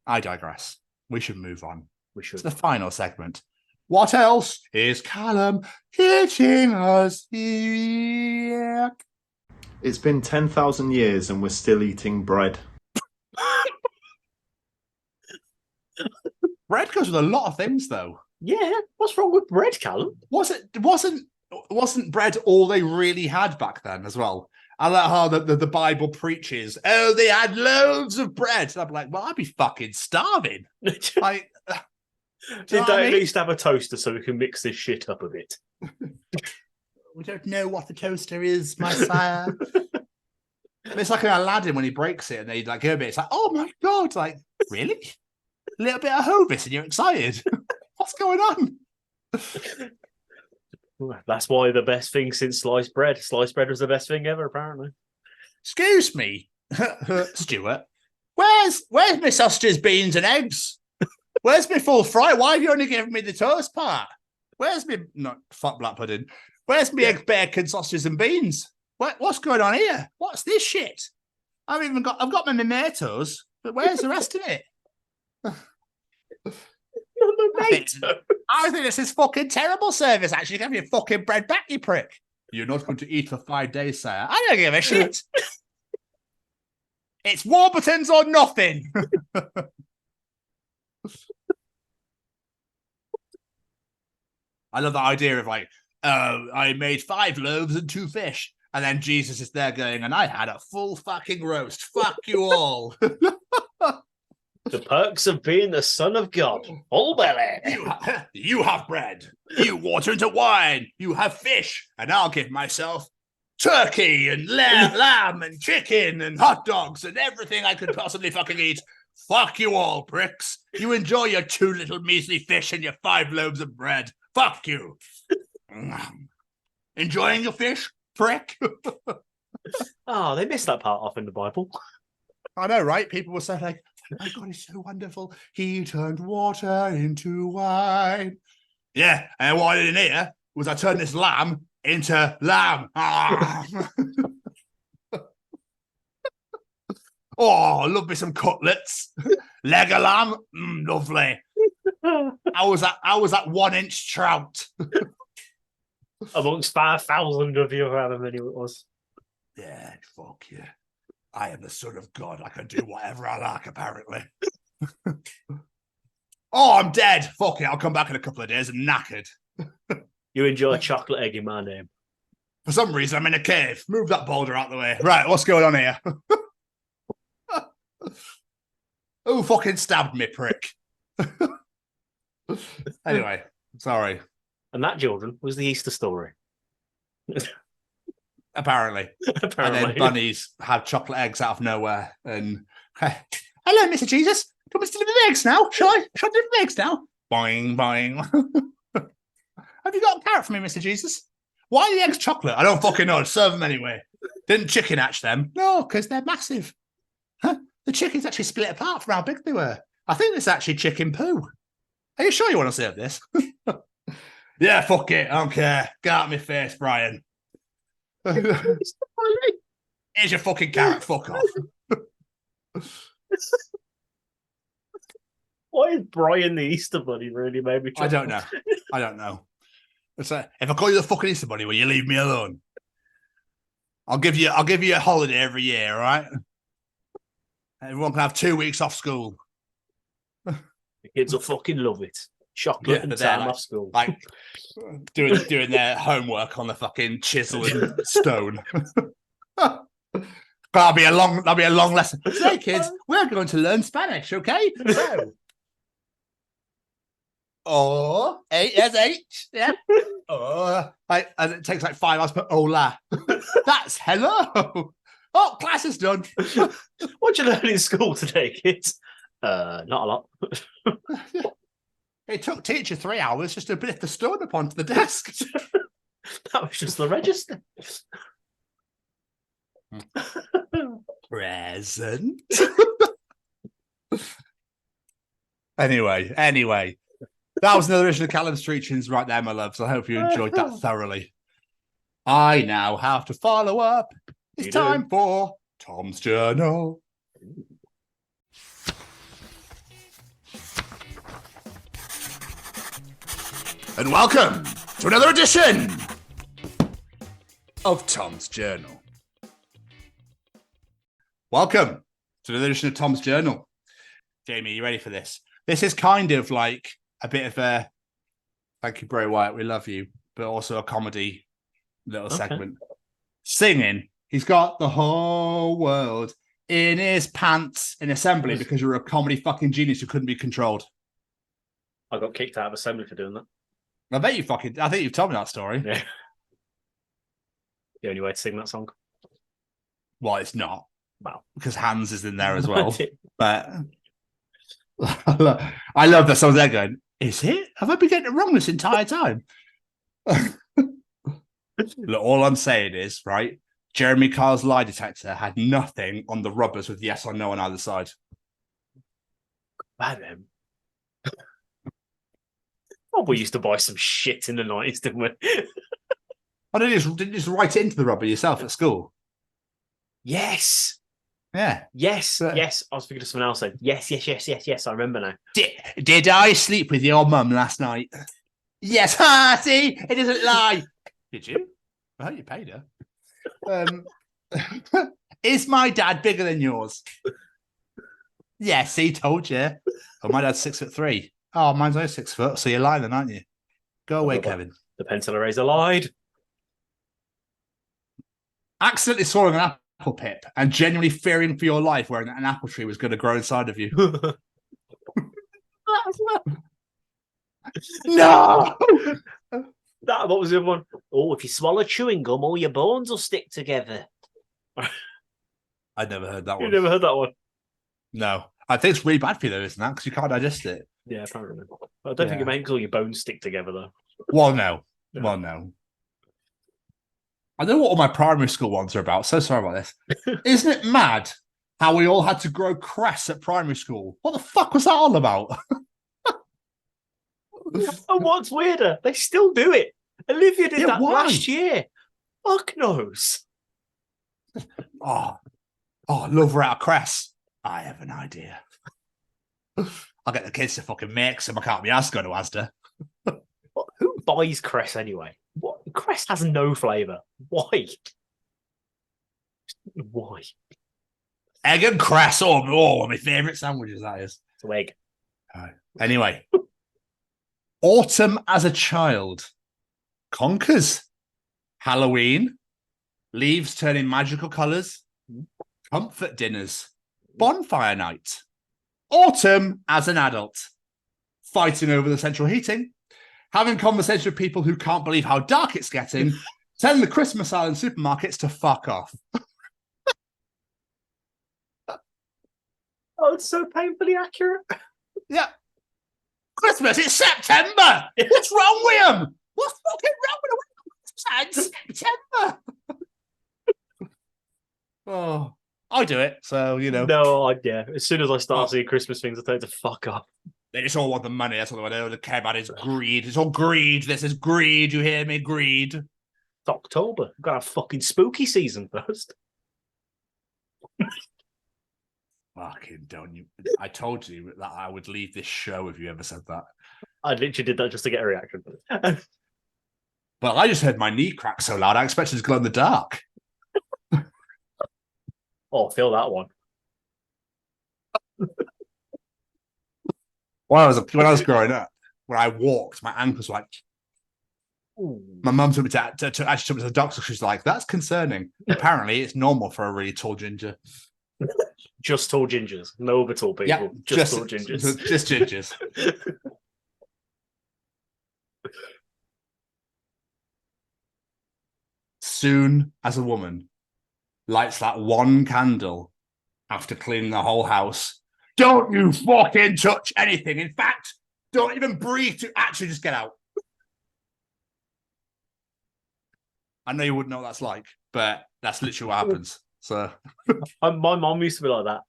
I digress. We should move on. We should. To the final segment. What else is Callum teaching us here? It's been 10,000 years and we're still eating bread. Bread goes with a lot of things, though. Yeah, what's wrong with bread, Callum? Wasn't bread all they really had back then as well? I like how the Bible preaches, oh, they had loaves of bread. And I'm like, well, I'd be fucking starving. Like, did they at least have a toaster so we can mix this shit up a bit? We don't know what the toaster is, my sire. It's like an Aladdin when he breaks it and they like go a bit. It's like, oh my god, like really? A little bit of Hovis and you're excited. What's going on? That's why the best thing since sliced bread. Sliced bread was the best thing ever, apparently. Excuse me, Stuart. Where's my sausages, beans, and eggs? Where's my full fry? Why have you only given me the toast part? Where's my not fat black pudding? Where's my egg, bacon, sausages, and beans? What's going on here? What's this shit? I've got my tomatoes, but where's the rest of it? I think this is fucking terrible service. Actually, give me your fucking bread back, you prick. You're not going to eat for 5 days, sir. I don't give a shit. It's Warburton's or nothing. I love the idea of like, I made 5 loaves and 2 fish. And then Jesus is there going, and I had a full fucking roast. Fuck you all. The perks of being the son of God. Full belly. You have bread. You water into wine. You have fish. And I'll give myself turkey and lamb and chicken and hot dogs and everything I could possibly fucking eat. Fuck you all, pricks. You enjoy your 2 little measly fish and your 5 loaves of bread. Fuck you. Enjoying your fish, prick? Oh, they missed that part off in the Bible. I know, right? People were saying like, oh my God, it's so wonderful. He turned water into wine. Yeah, and what I did in here was I turned this lamb into lamb. Ah. Oh, love me some cutlets. Leg of lamb, lovely. How was that 1-inch trout? Amongst 5,000 of you, however many it was. Yeah, fuck yeah. I am the son of God. I can do whatever I like, apparently. Oh, I'm dead. Fuck it. I'll come back in a couple of days and knackered. You enjoy a chocolate egg in my name. For some reason, I'm in a cave. Move that boulder out the way. Right, what's going on here? Who fucking stabbed me, prick? Anyway, sorry. And that, children, was the Easter story. Apparently. And then bunnies have chocolate eggs out of nowhere. And hello, Mr. Jesus. Do you want me to deliver the eggs now? Shall I deliver the eggs now? Boing, boing. Have you got a carrot for me, Mr. Jesus? Why are the eggs chocolate? I don't fucking know. Serve them anyway. Didn't chicken hatch them? No, because they're massive. Huh? The chickens actually split apart from how big they were. I think it's actually chicken poo. Are you sure you want to serve this? Yeah, fuck it. I don't care. Get out of my face, Brian. Here's your fucking carrot. Fuck off. Why is Brian the Easter Bunny really made me I don't know. It's if I call you the fucking Easter Bunny, will you leave me alone? I'll give you a holiday every year, all right? Everyone can have 2 weeks off school. The kids will fucking love it. Chocolate and time off school. Like doing their homework on the fucking chisel and stone. That'll be a long lesson. Today, kids, we're going to learn Spanish, okay? So, there's 8. Yeah. And it takes like 5 hours per hola. That's hello. Oh, class is done. What'd you learn in school today, kids? Not a lot. It took teacher 3 hours just to lift the stone up onto the desk. That was just the register. Present. Anyway. That was another issue of Callum's Treachings right there, my loves. I hope you enjoyed that thoroughly. I now have to follow up. It's time for Tom's Journal. and welcome to another edition of Tom's Journal. Welcome to another edition of Tom's Journal. Jamie, you ready for this? This is kind of like a bit of a thank you, Bray Wyatt, we love you, but also a comedy little segment. Singing, he's got the whole world in his pants in assembly because you're a comedy fucking genius who couldn't be controlled. I got kicked out of assembly for doing that. I bet you I think you've told me that story. Yeah. The only way to sing that song. Well, it's not. Wow. Because Hans is in there as well. But I love that someone's there going, is it? Have I been getting it wrong this entire time? Look, all I'm saying is, right, Jeremy Kyle's lie detector had nothing on the rubbers with yes or no on either side. Bad then. Oh, we used to buy some shit in the 90s, didn't we? Oh, didn't you just write it into the rubber yourself at school? Yes. Yeah. Yes. Yes. I was thinking of something else then. Yes. I remember now. Did I sleep with your mum last night? Yes. Ha! See? It doesn't lie. Did you? I hope you paid her. Is my dad bigger than yours? Yes, he told you. Oh, my dad's 6'3". Oh, mine's only 6 foot, so you're lying then, aren't you? Go away, Kevin. The pencil eraser lied. Accidentally swallowing an apple pip and genuinely fearing for your life where an apple tree was going to grow inside of you. No! What was the other one? Oh, if you swallow chewing gum, all your bones will stick together. I'd never heard that one. You never heard that one? No. I think it's really bad for you, though, isn't that? Because you can't digest it. Yeah, apparently. I don't think it makes all your bones stick together, though. Well, no. Yeah. Well, no. I don't know what all my primary school ones are about. So sorry about this. Isn't it mad how we all had to grow crest at primary school? What the fuck was that all about? And what's weirder, they still do it. Olivia did that last year. Fuck knows. Oh, love her out of crest. I have an idea. I'll get the kids to fucking make some. I can't be asked going to Asda. Who buys cress anyway? What? Cress has no flavour. Why? Why? Egg and cress. Oh, my favourite sandwiches, that is. It's egg. Anyway. Autumn as a child. Conkers. Halloween. Leaves turning magical colours. Comfort dinners. Bonfire night. Autumn as an adult. Fighting over the central heating. Having conversations with people who can't believe how dark it's getting. Telling the Christmas Island supermarkets to fuck off. Oh, it's so painfully accurate. Yeah. Christmas, it's September. What's wrong with them? What's fucking wrong with them? It's September. Oh, I do it, so you know. No, as soon as I start seeing Christmas things, I tell you to fuck off. They just all want the money. That's what they don't care about. Is greed. It's all greed. This is greed. You hear me? Greed. It's October. We've got a fucking spooky season first. Fucking don't you? I told you that I would leave this show if you ever said that. I literally did that just to get a reaction. But I just heard my knee crack so loud, I expected it to glow in the dark. Oh, feel that one. When I was growing up, when I walked, my ankles were like. Ooh. My mum took me to actually took me to the doctor. She's like, "That's concerning." Apparently, it's normal for a really tall ginger. Just tall gingers, no other tall people. Yeah, just tall gingers. Just gingers. Soon as a woman lights that one candle after cleaning the whole house. Don't you fucking touch anything. In fact, don't even breathe to actually just get out. I know you wouldn't know what that's like, but that's literally what happens. So my mom used to be like that,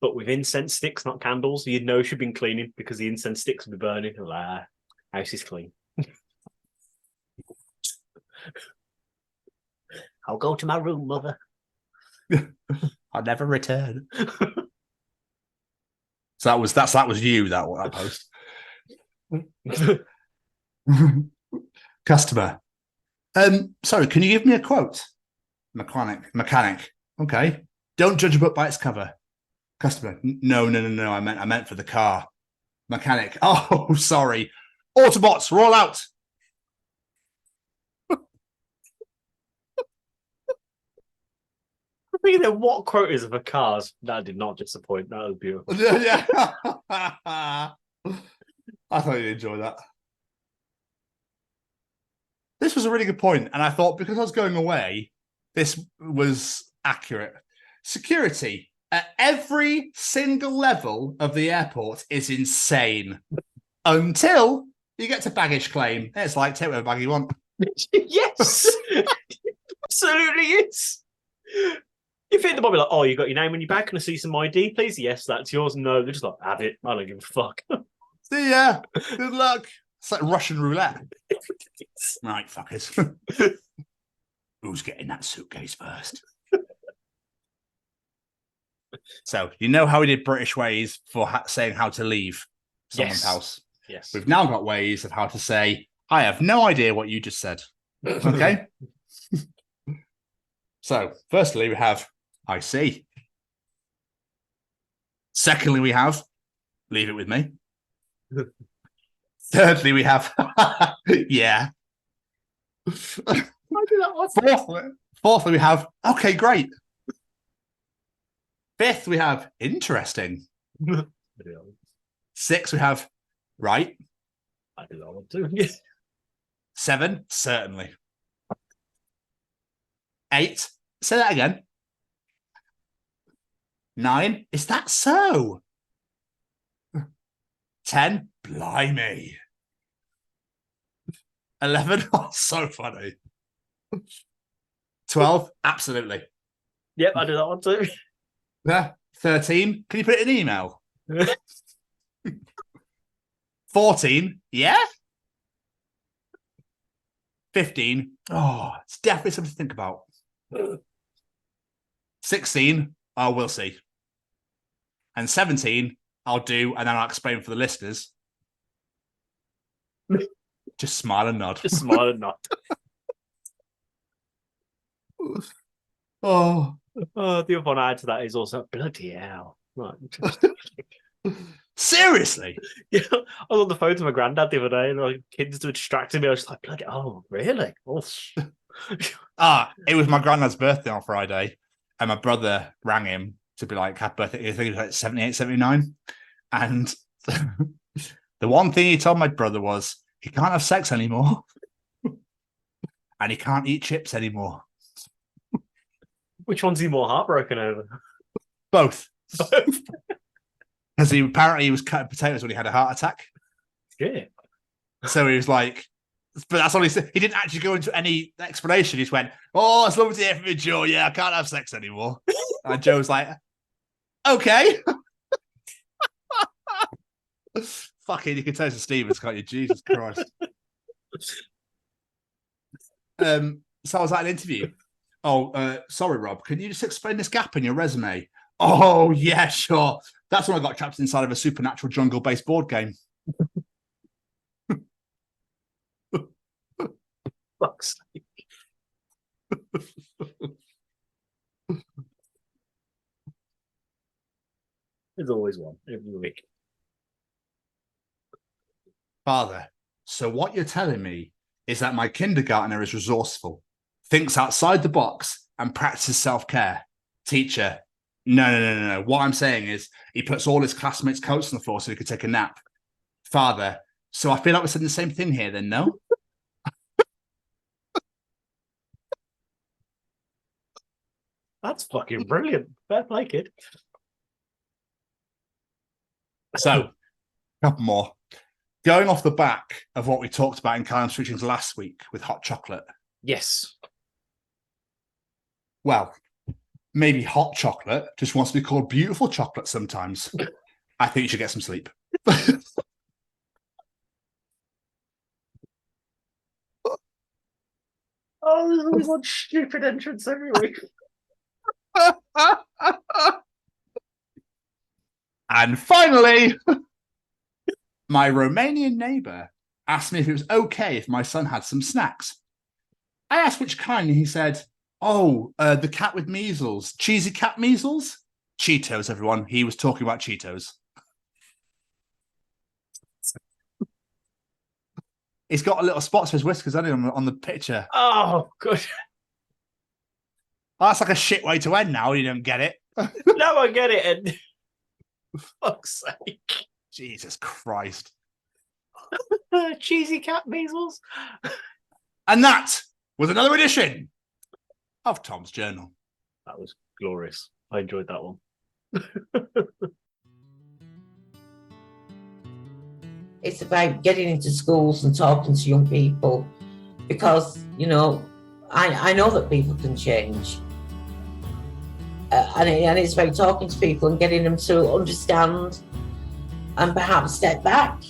but with incense sticks, not candles. You'd know she'd been cleaning because the incense sticks would be burning. Like, house is clean. I'll go to my room, mother. I'll never return. So that was you, that post. Customer. Sorry, can you give me a quote? Mechanic. Okay. Don't judge a book by its cover. Customer. No. I meant for the car. Mechanic. Oh, sorry. Autobots, roll out. I'm thinking of what quote is for cars. That did not disappoint. That was beautiful. Yeah. I thought you'd enjoy that. This was a really good point, and I thought because I was going away, this was accurate. Security at every single level of the airport is insane until you get to baggage claim. It's like, take whatever bag you want. Yes, absolutely is. You fit the bobby like, oh, you got your name on your bag? Can I see some ID, please? Yes, that's yours. No, they're just like, have it. I don't give a fuck. See ya. Good luck. It's like Russian roulette. Right, fuckers. Who's getting that suitcase first? So, you know how we did British ways for saying how to leave someone's house? Yes. We've now got ways of how to say, I have no idea what you just said. Okay? So, firstly, we have, I see. Secondly, we have, leave it with me. Thirdly, we have, yeah. Fourthly, we have, okay, great. Fifth, we have, interesting. Six, we have, right. I do that one too. 7, certainly. 8, say that again. 9, is that so? 10, blimey. 11, oh, so funny. 12, absolutely. Yep, I do that one too. Yeah. 13, can you put it in an email? 14, yeah. 15, oh, it's definitely something to think about. 16, oh, we'll see. And 17, I'll do, and then I'll explain for the listeners. Just smile and nod. Just smile and nod. Oh, the other one I add to that is also bloody hell. Right. Seriously? Yeah, I was on the phone to my granddad the other day, and like kids were distracting me. I was just like, bloody, oh, really? Oh. It was my granddad's birthday on Friday, and my brother rang him to be like, happy birthday. I think he was like 78, 79. And the one thing he told my brother was he can't have sex anymore. And he can't eat chips anymore. Which one's he more heartbroken over? Both. Because he was cutting potatoes when he had a heart attack. Yeah. So he was like, but that's all he said. He didn't actually go into any explanation. He just went, oh, it's lovely to hear from you, Joe. Yeah, I can't have sex anymore. And Joe was like, okay. Fucking, you can taste the Stevens, can't you? Jesus Christ. So I was at an interview. Oh, sorry, Rob. Can you just explain this gap in your resume? Oh, yeah, sure. That's when I got trapped inside of a supernatural jungle-based board game. Fuck's sake. There's always one every week. Father, so what you're telling me is that my kindergartner is resourceful, thinks outside the box, and practices self-care. Teacher, no. What I'm saying is he puts all his classmates' coats on the floor so he could take a nap. Father, so I feel like we're saying the same thing here then, no? That's fucking brilliant. Fair play, kid. So, a couple more. Going off the back of what we talked about in Callum's Treachings last week with hot chocolate. Yes. Well, maybe hot chocolate just wants to be called beautiful chocolate sometimes. I think you should get some sleep. Oh, there's always one stupid entrance every week. And finally, my Romanian neighbor asked me if it was okay if my son had some snacks. I asked which kind, and he said, the cat with measles. Cheesy cat measles? Cheetos, everyone. He was talking about Cheetos. He's got a little spots for his whiskers on the picture. Oh, good. Oh, that's like a shit way to end now. You don't get it. No, I get it. And fuck's sake. Jesus Christ. Cheesy cat measles. And that was another edition of Tom's Journal. That was glorious. I enjoyed that one. It's about getting into schools and talking to young people because, you know, I know that people can change. And it's about talking to people and getting them to understand and perhaps step back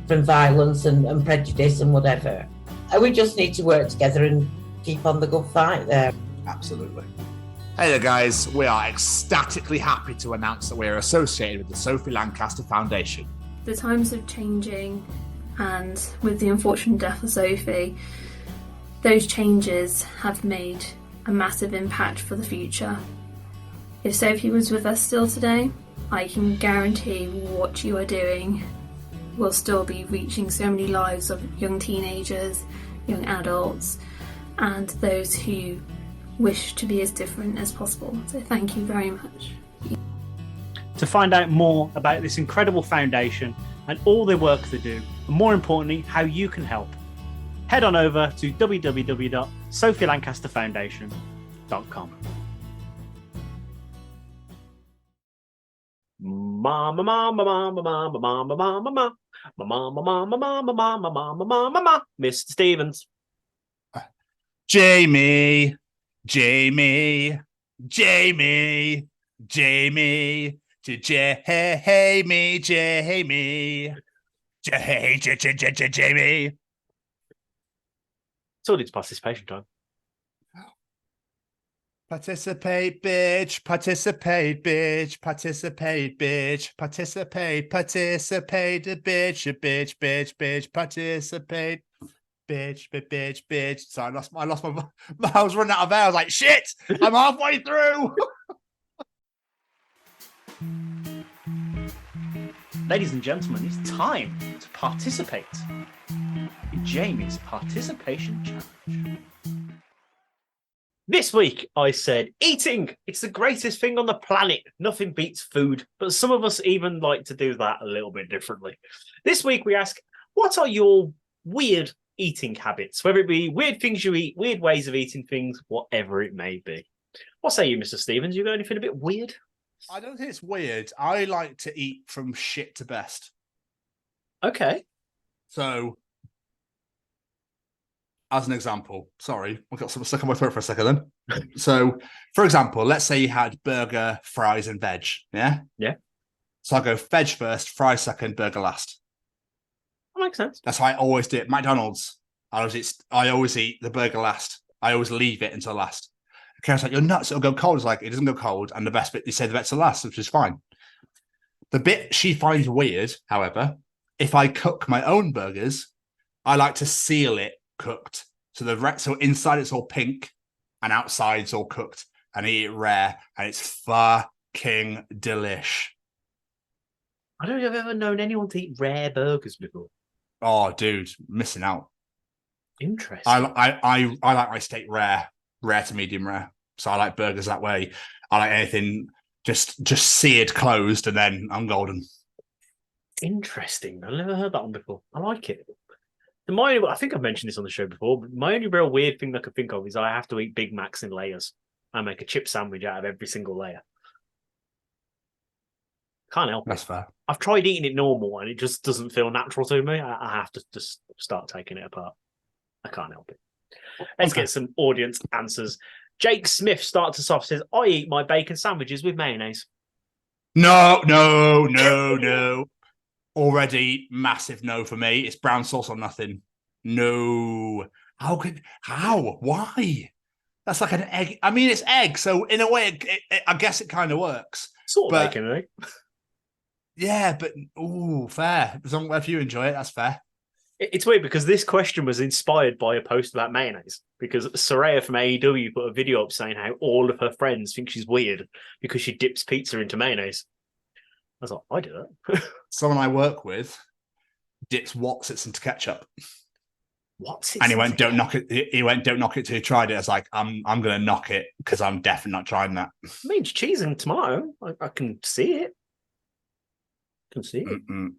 from violence and prejudice and whatever. And we just need to work together and keep on the good fight there. Absolutely. Hey there, guys. We are ecstatically happy to announce that we are associated with the Sophie Lancaster Foundation. The times are changing, and with the unfortunate death of Sophie, those changes have made a massive impact for the future. If Sophie was with us still today, I can guarantee what you are doing will still be reaching so many lives of young teenagers, young adults, and those who wish to be as different as possible. So thank you very much. To find out more about this incredible foundation and all the work they do, and more importantly, how you can help, head on over to www.sophielancasterfoundation.com. Mama, mama, mama, mama, mama, mama, mama, mama, mama, mama, mama, mama, mama, Mr. Stevens. Jamie, Jamie, Jamie, Jamie, Jamie, Jamie, Jamie. It's all its participation time. Participate, bitch, participate, bitch, participate, bitch, participate, participate, bitch, bitch, bitch, bitch, participate, bitch, bitch, bitch. So I lost my, I was running out of air. I was like, shit, I'm halfway through. Ladies and gentlemen, it's time to participate in Jamie's participation challenge. This week, I said, eating, it's the greatest thing on the planet. Nothing beats food, but some of us even like to do that a little bit differently. This week, we ask, what are your weird eating habits? Whether it be weird things you eat, weird ways of eating things, whatever it may be. What say you, Mr. Stevens? You got anything a bit weird? I don't think it's weird. I like to eat from shit to best. Okay. So, as an example, sorry, I got something stuck in my throat for a second then. So, for example, let's say you had burger, fries, and veg. Yeah? Yeah. So I go veg first, fries second, burger last. That makes sense. That's how I always do it. McDonald's, I always eat the burger last. I always leave it until last. Karen's like, you're nuts, it'll go cold. It's like, it doesn't go cold. And the best bit, they say the bet's the last, which is fine. The bit she finds weird, however, if I cook my own burgers, I like to seal it cooked. So inside it's all pink and outside it's all cooked, and I eat it rare, and it's fucking delish. I don't think I've ever known anyone to eat rare burgers before. Oh, dude, missing out. Interesting. I like my steak rare to medium rare. So I like burgers that way. I like anything just seared closed, and then I'm golden. Interesting. I've never heard that one before. I like it. I think I've mentioned this on the show before, but my only real weird thing that I can think of is I have to eat Big Macs in layers. I make a chip sandwich out of every single layer. Can't help it. That's fair. I've tried eating it normal and it just doesn't feel natural to me. I have to just start taking it apart. I can't help it. Let's get some audience answers. Jake Smith starts us off, says, I eat my bacon sandwiches with mayonnaise. No. Already massive no for me. It's brown sauce or nothing. No. How? Why? That's like an egg. I mean, it's egg. So in a way, I guess it kind of works. Sort of bacon, eh? Yeah, but fair. As long as you enjoy it, that's fair. It's weird because this question was inspired by a post about mayonnaise. Because Saraya from AEW put a video up saying how all of her friends think she's weird because she dips pizza into mayonnaise. I was like, I do that. Someone I work with dips Wotsits into ketchup. Wotsits? And he went, "Don't knock it." He went, "Don't knock it till you tried it." I was like, "I'm going to knock it because I'm definitely not trying that." I mean, it's cheese and tomato. I can see it. I can see it.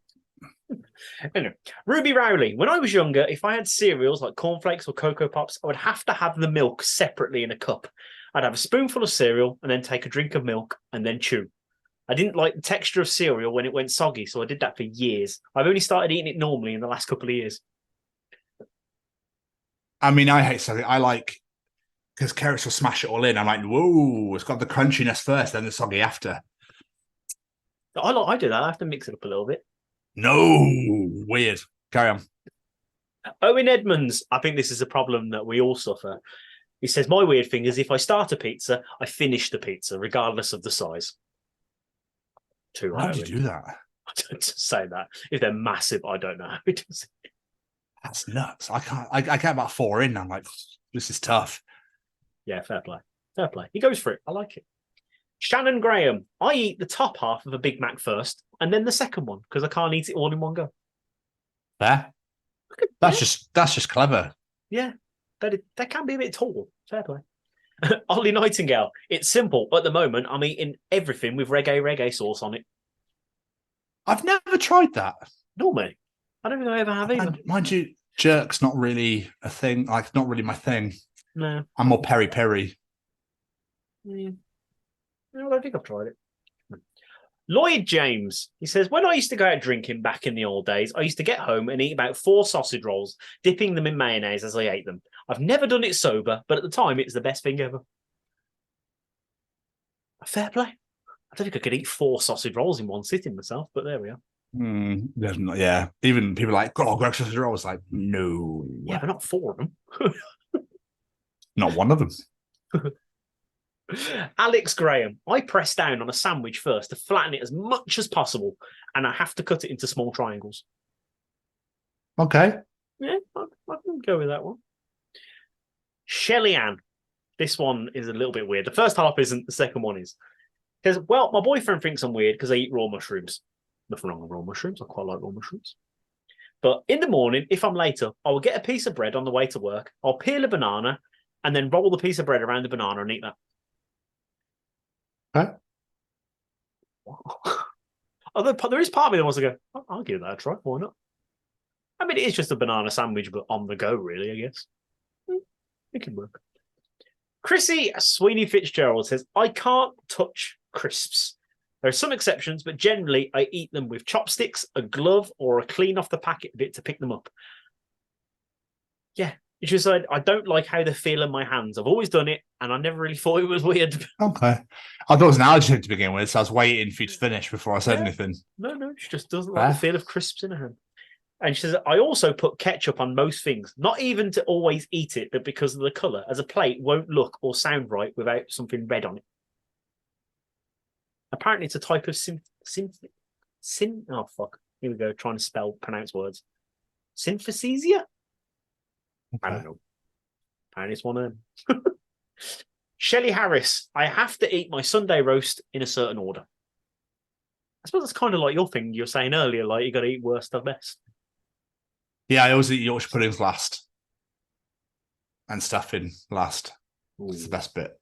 Anyway, Ruby Rowley. When I was younger, if I had cereals like cornflakes or Cocoa Pops, I would have to have the milk separately in a cup. I'd have a spoonful of cereal and then take a drink of milk and then chew. I didn't like the texture of cereal when it went soggy, so I did that for years. I've only started eating it normally in the last couple of years. I mean, I hate something. I like, because carrots will smash it all in. I'm like, whoa, it's got the crunchiness first, then the soggy after. I do that. I have to mix it up a little bit. No, weird. Carry on. Owen Edmonds, I think this is a problem that we all suffer. He says, my weird thing is if I start a pizza, I finish the pizza, regardless of the size. Too How do you do that? I don't say that. If they're massive, I don't know how he does it. That's nuts. I get about 4 in. I'm like, this is tough. Yeah, fair play. Fair play. He goes for it. I like it. Shannon Graham. I eat the top half of a Big Mac first and then the second one because I can't eat it all in one go. Fair. That's just clever. Yeah, but that can be a bit tall. Fair play. Ollie Nightingale. It's simple. At the moment, I'm eating everything with reggae sauce on it. I've never tried that. No, mate. I don't think I ever have either. Mind you, jerk's not really a thing. Like, not really my thing. No. I'm more peri-peri. Yeah. I don't think I've tried it. Lloyd James, he says, when I used to go out drinking back in the old days, I used to get home and eat about 4 sausage rolls, dipping them in mayonnaise as I ate them. I've never done it sober, but at the time, it's the best thing ever. Fair play. I don't think I could eat 4 sausage rolls in one sitting myself, but there we are. Yeah. Even people like, grab sausage rolls. Like, no. Yeah, but not 4 of them. Not one of them. Alex Graham, I press down on a sandwich first to flatten it as much as possible, and I have to cut it into small triangles. Okay. Yeah, I can go with that one. Shelly Ann. This one is a little bit weird. The first half isn't, the second one is. Because, well, my boyfriend thinks I'm weird because I eat raw mushrooms. Nothing wrong with raw mushrooms. I quite like raw mushrooms. But in the morning, if I'm later, I will get a piece of bread on the way to work. I'll peel a banana and then roll the piece of bread around the banana and eat that. Okay. Although there is part of me that wants to go, I'll give that a try. Why not? I mean, it is just a banana sandwich, but on the go, really, I guess. It can work. Chrissy Sweeney Fitzgerald says, I can't touch crisps. There are some exceptions, but generally I eat them with chopsticks, a glove, or a clean off the packet bit to pick them up. Yeah, it's just I don't like how they feel in my hands. I've always done it, and I never really thought it was weird. Okay. I thought it was an allergy to begin with, so I was waiting for you to finish before I said anything. No, she just doesn't like the feel of crisps in her hand. And she says, I also put ketchup on most things, not even to always eat it, but because of the colour, as a plate won't look or sound right without something red on it. Apparently it's a type of oh, fuck. Here we go, trying to pronounce words. Symphysesia? Okay. I don't know. Apparently it's one of them. Shelley Harris, I have to eat my Sunday roast in a certain order. I suppose that's kind of like your thing you were saying earlier, like you got to eat worst of best. Yeah, I always eat Yorkshire puddings last. And stuffing last. It's the best bit.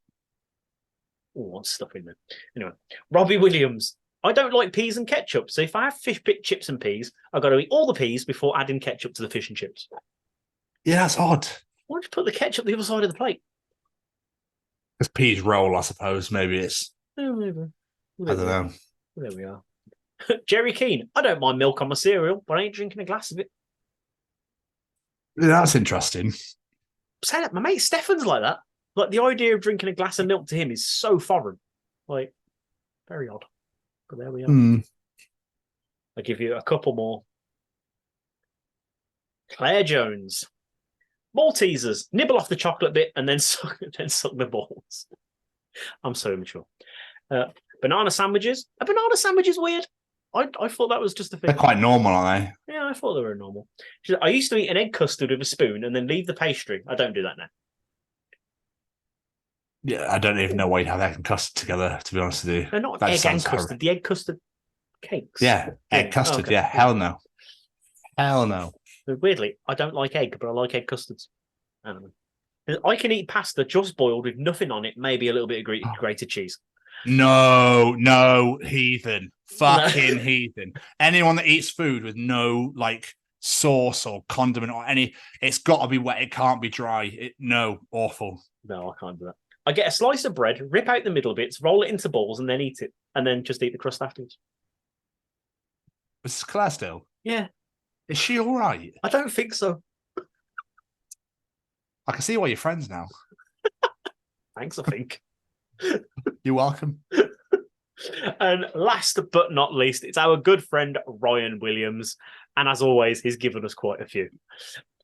Oh, what's stuffing there? Anyway, Robbie Williams. I don't like peas and ketchup, so if I have fish pit chips and peas, I've got to eat all the peas before adding ketchup to the fish and chips. Yeah, that's odd. Why don't you put the ketchup the other side of the plate? Because peas roll, I suppose. Maybe it's... maybe. I don't know. There we are. Jerry Keane. I don't mind milk on my cereal, but I ain't drinking a glass of it. Yeah, that's interesting. Say that, my mate Stefan's like that. Like, the idea of drinking a glass of milk to him is so foreign. Like, very odd. But there we are. I'll give you a couple more. Claire Jones. Maltesers. Nibble off the chocolate bit and then suck the balls. I'm so immature. Banana sandwiches. A banana sandwich is weird. I thought that was just a thing. They're quite normal, aren't they? Yeah, I thought they were normal. She said, I used to eat an egg custard with a spoon and then leave the pastry. I don't do that now. Yeah, I don't even know why you have egg and custard together, to be honest with you. They're not That egg and sounds custard. The egg custard cakes. Yeah, egg custard. okay. Yeah, hell no. Hell no. But weirdly, I don't like egg, but I like egg custards. I don't know. I can eat pasta just boiled with nothing on it, maybe a little bit of grated cheese. No, heathen. Fucking heathen. Anyone that eats food with no like sauce or condiment or it's got to be wet. It can't be dry. No, awful. No, I can't do that. I get a slice of bread, rip out the middle bits, roll it into balls, and then eat it, and then just eat the crust afterwards. Is this Claire still? Yeah. Is she all right? I don't think so. I can see why you're friends now. Thanks, I think. You're welcome. And last but not least, it's our good friend Ryan Williams. And as always, he's given us quite a few.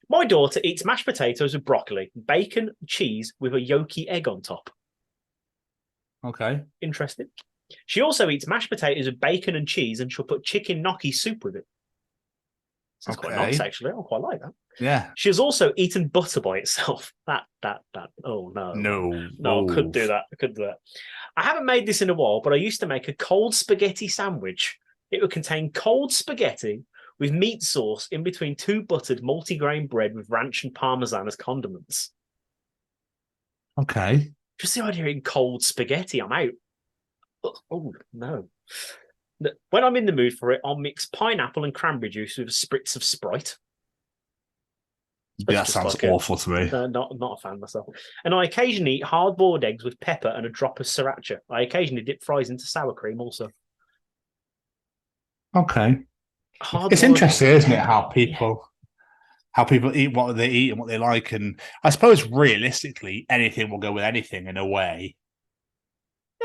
My daughter eats mashed potatoes with broccoli, bacon, cheese with a yolky egg on top. Okay. Interesting. She also eats mashed potatoes with bacon and cheese, and she'll put chicken gnocchi soup with it. That's quite nice, actually. I quite like that. Yeah. She has also eaten butter by itself. That. Oh, no. No, I couldn't do that. I haven't made this in a while, but I used to make a cold spaghetti sandwich. It would contain cold spaghetti with meat sauce in between two buttered multigrain bread with ranch and parmesan as condiments. Okay. Just the idea of eating cold spaghetti, I'm out. Oh, no. When I'm in the mood for it, I'll mix pineapple and cranberry juice with a spritz of Sprite. That sounds awful to me. Not a fan myself. And I occasionally eat hard-boiled eggs with pepper and a drop of sriracha. I occasionally dip fries into sour cream also. Okay. It's interesting, isn't it, how people eat what they eat and what they like. And I suppose realistically, anything will go with anything in a way.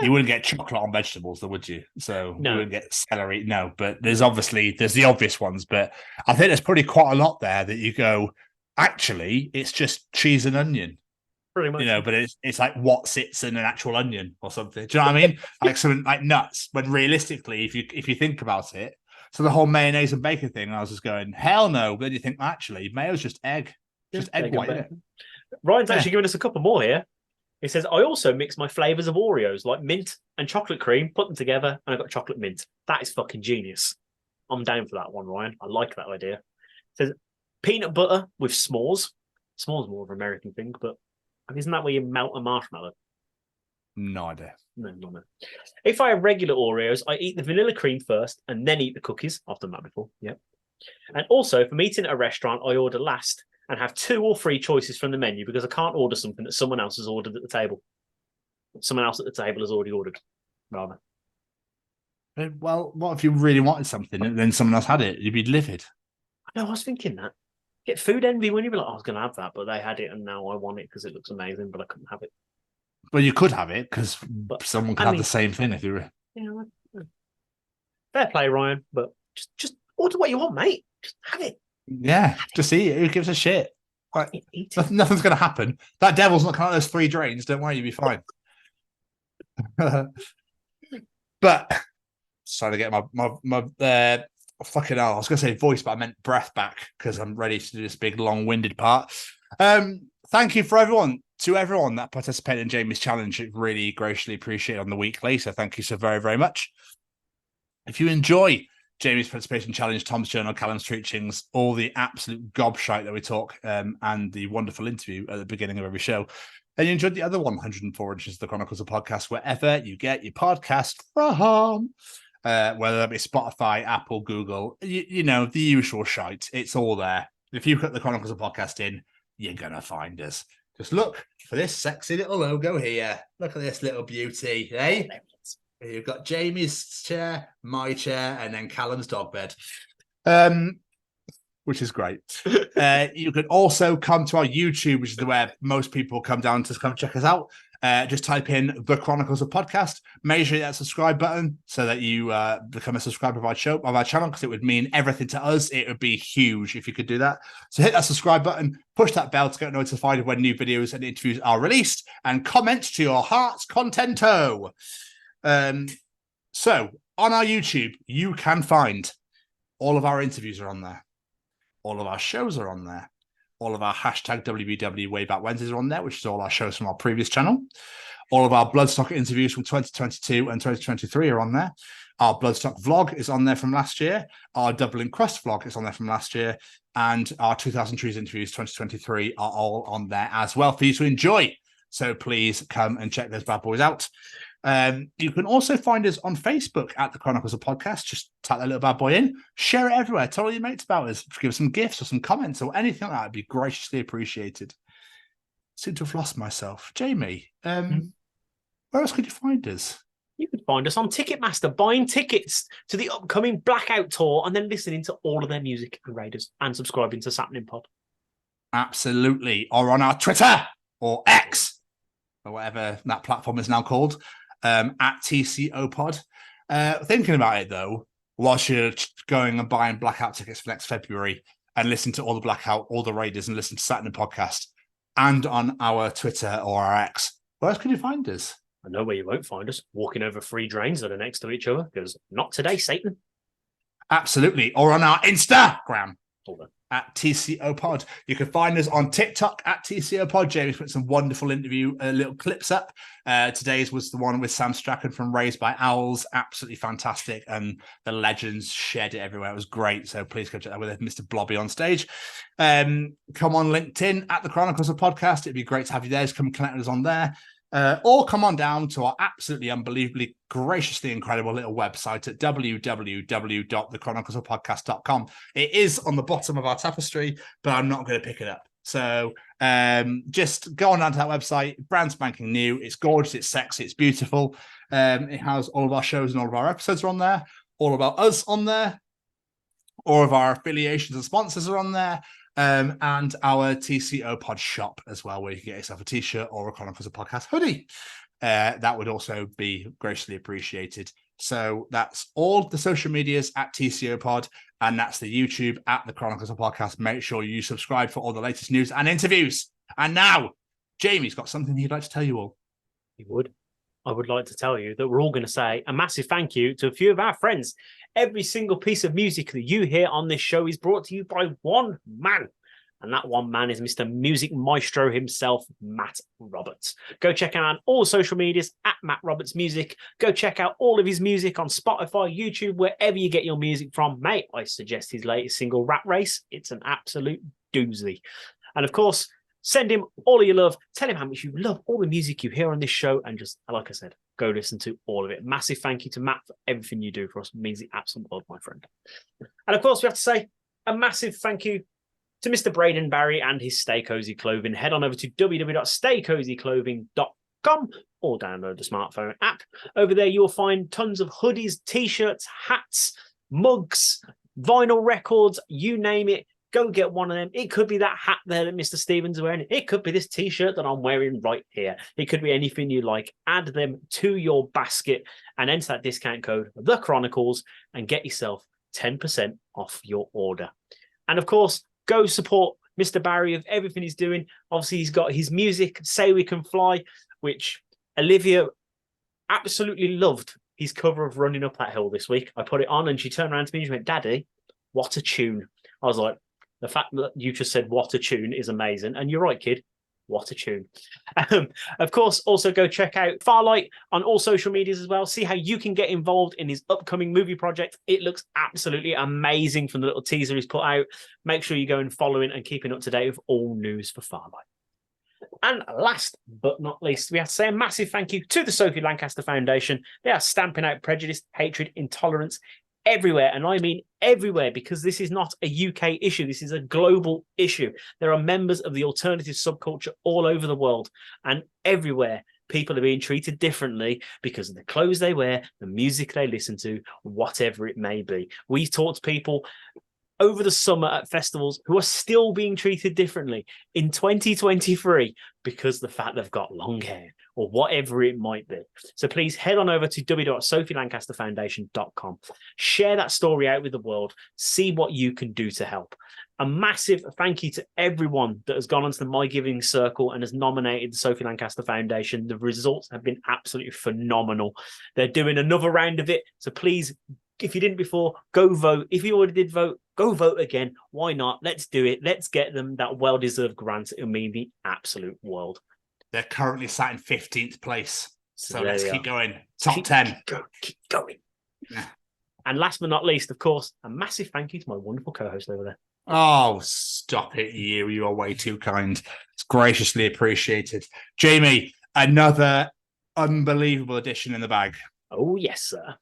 You wouldn't get chocolate on vegetables, though, would you? So you wouldn't get celery. No, but there's the obvious ones. But I think there's probably quite a lot there that you go, actually, it's just cheese and onion. Pretty much. But it's like what sits in an actual onion or something. Do you know what I mean? Like something like nuts. When realistically, if you think about it, so the whole mayonnaise and bacon thing, I was just going, hell no. But then you think, actually, mayo's just egg. Just egg white, isn't it? Ryan's actually giving us a couple more here. He says, I also mix my flavours of Oreos, like mint and chocolate cream, put them together, and I've got chocolate mint. That is fucking genius. I'm down for that one, Ryan. I like that idea. He says, peanut butter with s'mores. S'mores more of an American thing, but isn't that where you melt a marshmallow? No idea. No. If I have regular Oreos, I eat the vanilla cream first and then eat the cookies. I've done that before, yeah. And also, if I'm eating at a restaurant, I order last and have 2 or 3 choices from the menu because I can't order something that someone else has ordered at the table. Someone else at the table has already ordered, rather. Well, what if you really wanted something and then someone else had it? You'd be livid. I know, I was thinking that. Get food envy when you be like, I was going to have that, but they had it and now I want it because it looks amazing, but I couldn't have it. Well, you could have it because someone could have the same thing if you were. Yeah, fair play, Ryan, but just order what you want, mate. Just have it. Yeah, just eat it. Who gives a shit? Like, nothing's going to happen. That devil's not coming out those 3 drains. Don't worry, you'll be fine. But trying to get my fucking hell. I was going to say voice, but I meant breath back because I'm ready to do this big, long-winded part. Thank you to everyone that participated in Jamie's challenge. It really graciously appreciated on the weekly. So thank you so very, very much. If you enjoy Jamie's participation challenge, Tom's journal, Callum's Treachings, all the absolute gobshite that we talk, and the wonderful interview at the beginning of every show, and you enjoyed the other 104 inches of the Chronicles of Podcast, wherever you get your podcast from, whether that be Spotify, Apple, Google, you know, the usual shite. It's all there. If you put the Chronicles of Podcast in, you're going to find us. Just look for this sexy little logo here. Look at this little beauty, eh? You've got Jamie's chair, my chair, and then Callum's dog bed, which is great. You could also come to our YouTube, which is where most people come down to come check us out. Just type in The Chronicles of Podcast. Make sure you hit that subscribe button so that you become a subscriber of our channel, because it would mean everything to us. It would be huge if you could do that. So hit that subscribe button, push that bell to get notified when new videos and interviews are released, and comment to your heart's contento. So on our YouTube, you can find all of our interviews are on there. All of our shows are on there. All of our hashtag WBW Way Back Wednesdays are on there, which is all our shows from our previous channel. All of our Bloodstock interviews from 2022 and 2023 are on there. Our Bloodstock vlog is on there from last year. Our Dublin Crust vlog is on there from last year. And our 2000 Trees interviews 2023 are all on there as well for you to enjoy. So please come and check those bad boys out. You can also find us on Facebook at the Chronicles of Podcast. Just type that little bad boy in, share it everywhere, tell all your mates about us, give us some gifts or some comments or anything like that. It'd be graciously appreciated. Seem to have lost myself. Jamie, where else could you find us? You could find us on Ticketmaster, buying tickets to the upcoming Blackout Tour and then listening to all of their music and raiders and subscribing to Sapling Pod. Absolutely. Or on our Twitter or X or whatever that platform is now called, at TCO Pod. Thinking about it though, whilst you're going and buying Blackout tickets for next February and listen to all the Blackout, all the raiders and listen to Sapling Podcast and on our Twitter or our X, where else can you find us? I know where you won't find us, walking over 3 drains that are next to each other, because not today, Satan. Absolutely. Or on our Instagram at TCO Pod. You can find us on TikTok at TCO Pod. Jamie's put some wonderful interview little clips up. Today's was the one with Sam Strachan from Raised by Owls. Absolutely fantastic. And the legends shared it everywhere. It was great. So please go check that with Mr. Blobby on stage. Come on LinkedIn at the Chronicles of Podcast. It'd be great to have you there. Just come and connect with us on there. Or come on down to our absolutely unbelievably graciously incredible little website at www.thechroniclesofpodcast.com. It is on the bottom of our tapestry, but I'm not going to pick it up. So just go on down to that website, brand spanking new. It's gorgeous, it's sexy, it's beautiful. It has all of our shows and all of our episodes are on there, all about us on there, all of our affiliations and sponsors are on there. And our TCO Pod shop as well, where you can get yourself a t-shirt or a Chronicles of Podcast hoodie. That would also be graciously appreciated. So that's all the social medias at TCO Pod, and that's the YouTube at the Chronicles of Podcast. Make sure you subscribe for all the latest news and interviews. And now, Jamie's got something he'd like to tell you all. He would. I would like to tell you that we're all going to say a massive thank you to a few of our friends. Every single piece of music that you hear on this show is brought to you by one man. And that one man is Mr. Music Maestro himself, Matt Roberts. Go check out on all social medias at Matt Roberts Music. Go check out all of his music on Spotify, YouTube, wherever you get your music from. Mate, I suggest his latest single, Rat Race. It's an absolute doozy. And of course, send him all of your love. Tell him how much you love all the music you hear on this show. And just, like I said, go listen to all of it. Massive thank you to Matt for everything you do for us. It means the absolute world, my friend. And of course, we have to say a massive thank you to Mr. Braden Barry and his Stay Cozy Clothing. Head on over to www.staycozyclothing.com or download the smartphone app. Over there, you'll find tons of hoodies, t-shirts, hats, mugs, vinyl records, you name it. Go get one of them. It could be that hat there that Mr. Stevens is wearing. It could be this t-shirt that I'm wearing right here. It could be anything you like. Add them to your basket and enter that discount code, The Chronicles, and get yourself 10% off your order. And of course, go support Mr. Barry of everything he's doing. Obviously, he's got his music, Say We Can Fly, which Olivia absolutely loved his cover of Running Up That Hill this week. I put it on and she turned around to me and she went, Daddy, what a tune. I was like, the fact that you just said what a tune is amazing. And you're right, kid. What a tune. Of course, also go check out Farlight on all social medias as well. See how you can get involved in his upcoming movie project. It looks absolutely amazing from the little teaser he's put out. Make sure you go and follow him and keeping up to date with all news for Farlight. And last but not least, we have to say a massive thank you to the Sophie Lancaster Foundation. They are stamping out prejudice, hatred, intolerance everywhere, and I mean everywhere, because this is not a UK issue. This is a global issue. There are members of the alternative subculture all over the world, and everywhere people are being treated differently because of the clothes they wear, the music they listen to, whatever it may be. We talk to people over the summer at festivals who are still being treated differently in 2023 because the fact they've got long hair or whatever it might be. So please head on over to www.sophielancasterfoundation.com. Share that story out with the world. See what you can do to help. A massive thank you to everyone that has gone onto the My Giving Circle and has nominated the Sophie Lancaster Foundation. The results have been absolutely phenomenal. They're doing another round of it. So please, if you didn't before, go vote. If you already did vote, go vote again. Why not? Let's do it. Let's get them that well-deserved grant. It'll mean the absolute world. They're currently sat in 15th place. So there let's they keep are. going. Top 10. Keep going. And last but not least, of course, a massive thank you to my wonderful co-host over there. Oh, stop it, you. You are way too kind. It's graciously appreciated. Jamie, another unbelievable addition in the bag. Oh, yes, sir.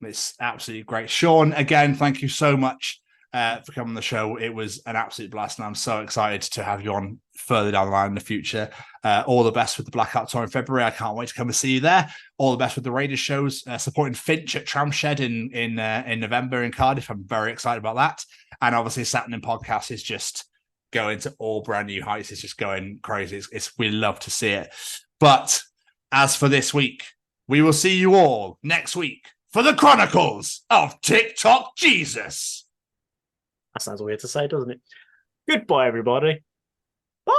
It's absolutely great. Sean, again, thank you so much for coming on the show. It was an absolute blast, and I'm so excited to have you on further down the line in the future. All the best with the Blackout Tour in February. I can't wait to come and see you there. All the best with the Raiders shows, supporting Finch at Tramshed in November in Cardiff. I'm very excited about that. And obviously, Saturn Podcast is just going to all brand new heights. It's just going crazy. We love to see it. But as for this week, we will see you all next week for the Chronicles of TikTok Jesus. That sounds weird to say, doesn't it? Goodbye, everybody. Bye.